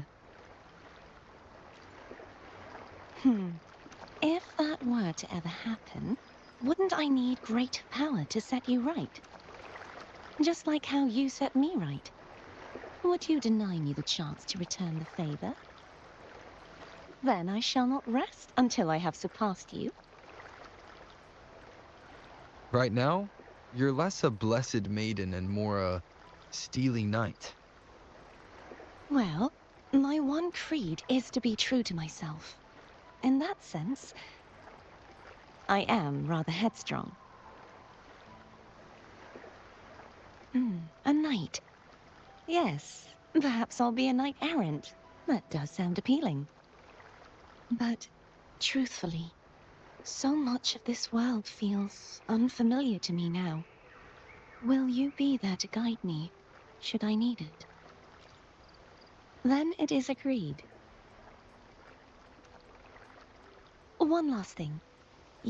If that were to ever happen, wouldn't I need great power to set you right? Just like how you set me right. Would you deny me the chance to return the favor? Then I shall not rest until I have surpassed you. Right now, you're less a blessed maiden and more a steely knight. Well, my one creed is to be true to myself. In that sense, I am rather headstrong. A knight. Yes, perhaps I'll be a knight errant. That does sound appealing. But, truthfully, so much of this world feels unfamiliar to me now. Will you be there to guide me, should I need it? Then it is agreed. One last thing.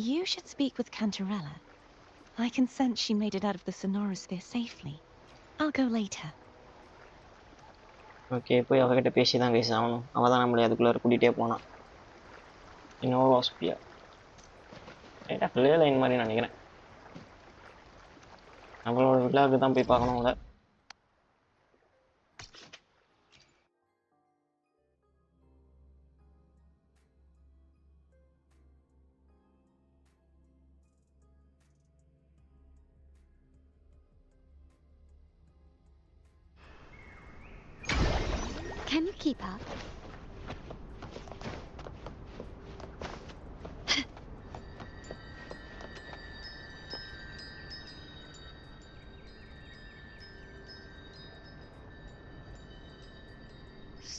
You should speak with Cantarella. I can sense she made it out of the sonorosphere safely. I'll go later. Okay, போய் அவகிட்ட பேசி தான் guys ஆகணும். அவள் தான் நம்மளை அதுக்குள்ளே கூட்டிகிட்டே போனான். இன்னோவாஸ்பியா ரைட்டாக பிள்ளை லைன் மாதிரி நினைக்கிறேன். நம்மளோட விழாவுக்கு தான் போய் பார்க்கணும் அவளை. Can you keep up?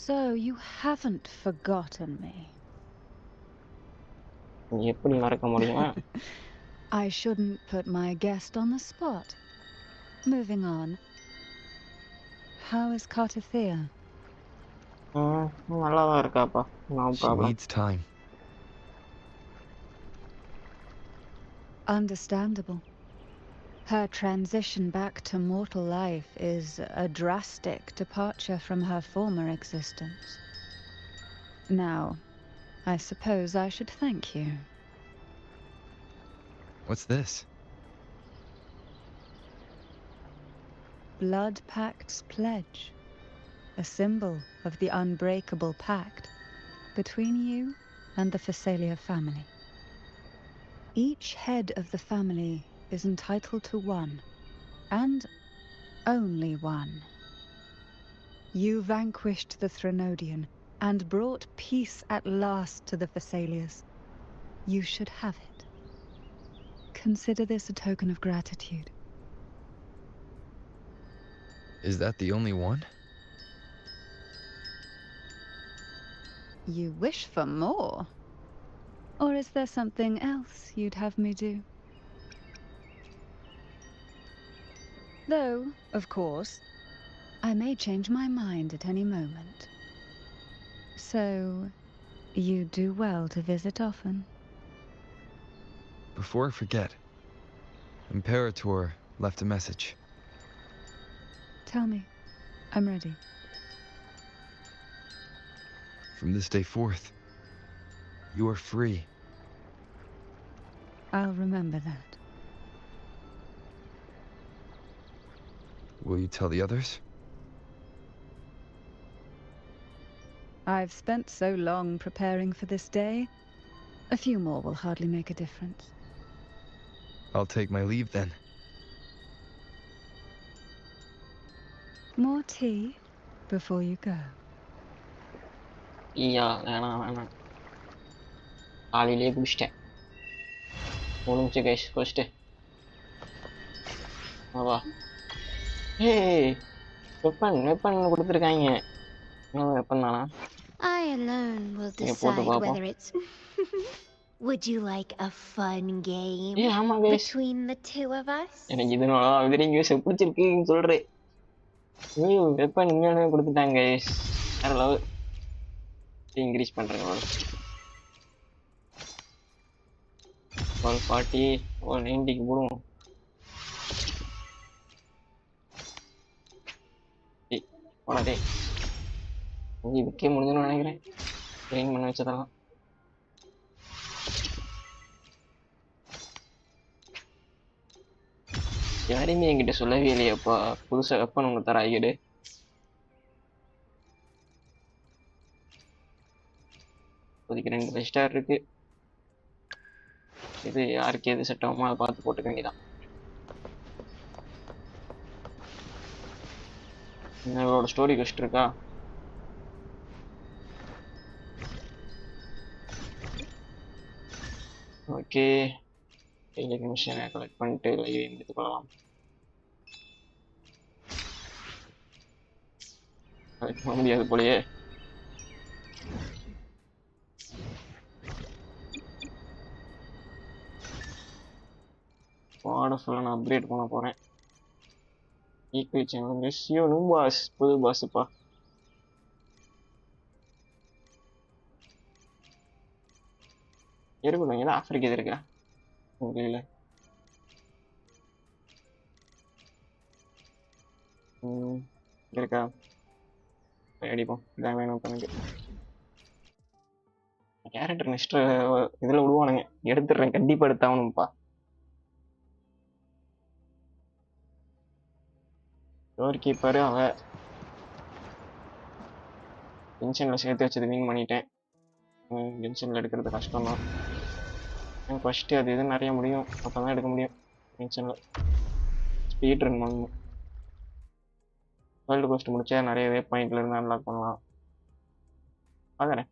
So you haven't forgotten me. எப்படி மறக்க முடியுமா? I shouldn't put my guest on the spot. Moving on. How is 𝐸𝐸? நல்லா தான் இருக்காப்பா. No She problem. needs time. Understandable. Her transition back to mortal life is a drastic departure from her former existence. Now, I suppose I should thank you. What's this? Blood Pact's pledge. A symbol of the unbreakable pact between you and the Phasalia family. Each head of the family is entitled to one, and only one. You vanquished the Threnodian and brought peace at last to the Phasalias. You should have it. Consider this a token of gratitude. Is that the only one? You wish for more? Or is there something else you'd have me do? Though, of course, I may change my mind at any moment. So, you do well to visit often. Before I forget, Imperator left a message. Tell me. I'm ready. From this day forth, you are free. I'll remember that. Will you tell the others? I've spent so long preparing for this day. A few more will hardly make a difference. I'll take my leave then. More tea before you go. வேணாம் காலையிலேயே குடிச்சிட்டேன். முடிஞ்சு guys குடிச்சிட்டு வா. ஏய் weapon கொடுத்துருக்காங்க. Weapon தானா? I alone will நீங்க போட்டு decide பாப்போம். whether it's... Would you like a fun game ஏய் ஆமா guys, between the two of us? எனக்கு இதனால விதரிங் யூஸ் பிடிச்சிருக்குன்னு சொல்றேன். வெப்பன் உண்மையானே கொடுத்துட்டாங்க கைஸ். வேற லெவல். இன்க்ரீஸ் பண்றேன் 140 190 போடுவோம். போனதே இதுக்கே முடிஞ்சுன்னு நினைக்கிறேன். ட்ரெயின் பண்ண வச்சதெல்லாம் யாரையுமே என்கிட்ட சொல்லவே இல்லையாப்பா. புதுசா வெப்பன் உங்க தர ஐயடு. இப்போதைக்கு 2 ஸ்டார் இருக்கு. இது யாருக்கு எது செட் ஆகுமோ அதை பார்த்து போட்டுக்க வேண்டியதான். இவரோட ஸ்டோரி கொஸ்ட் இருக்கா? ஓகே, கையில் மிஷினை கலெக்ட் பண்ணிட்டு லைவ் எடுத்துக்கொள்ளலாம். கலெக்ட் பண்ண முடியாது போலயே. பாட ஃபுல்லாக நான் அப்கிரேட் பண்ண போகிறேன். ஈக்குவல் நியூ பாஸ், புது பாஸுப்பா. இருக்கணும் ஏதாவது ஆஃபருக்கு எது இருக்கா இல்லை? இருக்கா? அடிப்போம். இதான் வேணும் எனக்கு. கேரக்டர் நெக்ஸ்ட் இதில் விடுவானுங்க, எடுத்துடுறேன். கண்டிப்பாக எடுத்தாகணும்ப்பா. டோர் கீப்பரு அவன் பென்ஷனில் சேர்த்து வச்சது வின் பண்ணிட்டேன். பென்ஷனில் எடுக்கிறது கஷ்டம் தான். ஃபஸ்ட்டு அது இது நிறைய முடியும், அப்போ தான் எடுக்க முடியும். பென்ஷனில் ஸ்பீட் ரன் பண்ணணும். வேர்ல்டு கோஸ்ட் முடிச்சா நிறைய வே பாயிண்ட்ல இருந்து அன்லாக் பண்ணலாம். பார்க்குறேன்.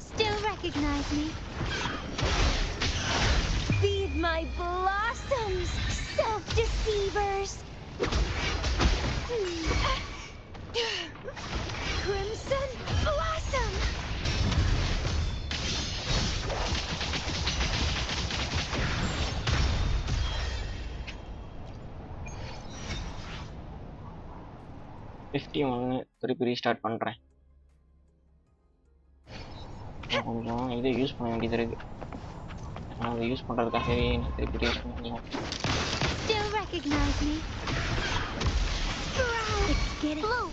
Still recognize me? Feed my blossoms, self-deceivers! Crimson Blossom! 51 திருப்பி ரீஸ்டார்ட் பண்ணுறேன். கொஞ்சம் இதை யூஸ் பண்ண வேண்டியது இருக்கு. அதை யூஸ் பண்ணுறதுக்காகவே திருப்பி ரீஸ்டார்ட் பண்ணலாம். Still recognize me? It's getting low.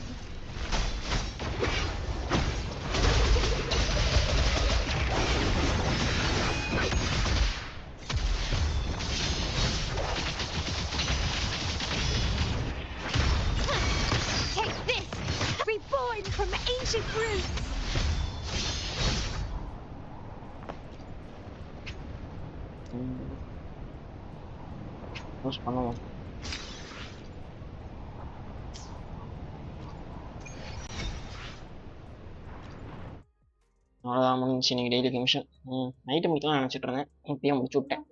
Take this, reborn from ancient roots. Use பண்ணுவோம். அவ்வளோதான் முடிஞ்சிச்சு இன்னைக்கு டெய்லி மிஷன். நைட்டு முடிக்கலாம் நினச்சிட்டு இருந்தேன், இப்பயே முடிச்சு விட்டேன்.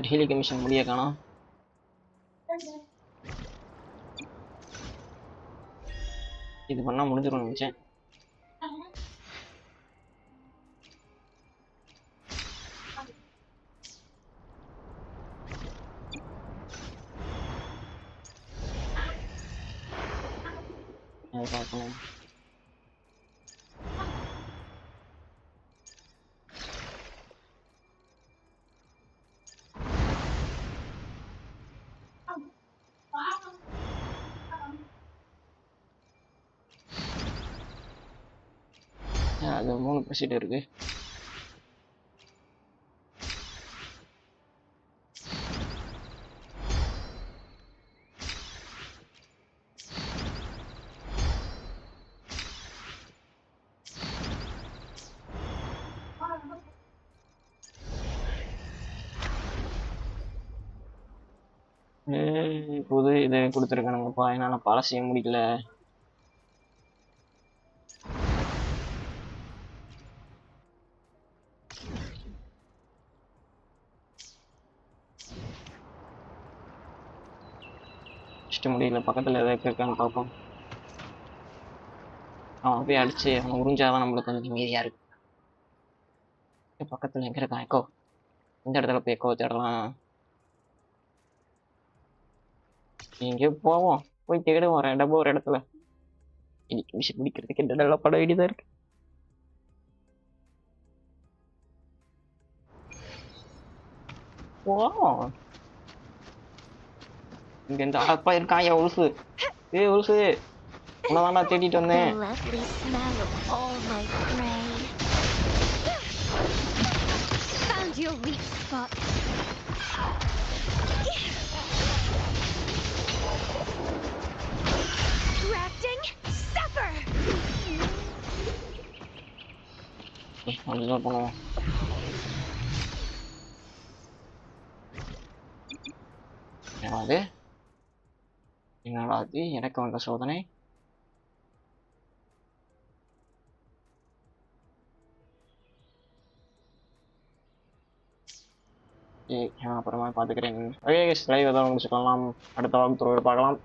டெய்லி கமிஷன் முடிய காணோம். இது பண்ணா முடிஞ்சிடும் நினைச்சேன். பார்க்கணும். அது 3 ப்ரொசீட் இருக்கு. புது இதை கொடுத்துருக்கானுங்கப்பா, ஏன்னா நான் பழசைய முடிக்கல. முடியல, பக்கத்தில் எதாவது இருக்கான்னு பார்ப்போம். அவன் போய் அடிச்சு அவன் உறிஞ்சாதான் நம்மளுக்கு கொஞ்சம் நிம்மதியா இருக்கு. பக்கத்தில் எங்க இருக்கான் எக்கோ? இந்த இடத்துல போய் எக்கோ தேடலாம். எங்கேயோ போவோம், போய் தேடுவோம் ரெண்டப்போ ஒரு இடத்துல. இன்னைக்கு மிஷன் முடிக்கிறதுக்கு என்னெல்லாம் பட வேண்டியதா இருக்கு. போவோம். இங்க இந்த அப்பா இருக்கான். ஏன் உருசு? உருசு, உன்னதான்டா தேடிட்டு வந்தேன். Lovely smell of all my prey. Found your weak spot. Grafting, suffer. அதுதான் பண்ணுவோம். என்னடா அது எனக்கு வந்த சோதனை? அப்புறமா பார்த்துக்கிறேன். லைவ் ஏதாவது முடிச்சுக்கலாம். அடுத்த வாரத்தோடு பார்க்கலாம்.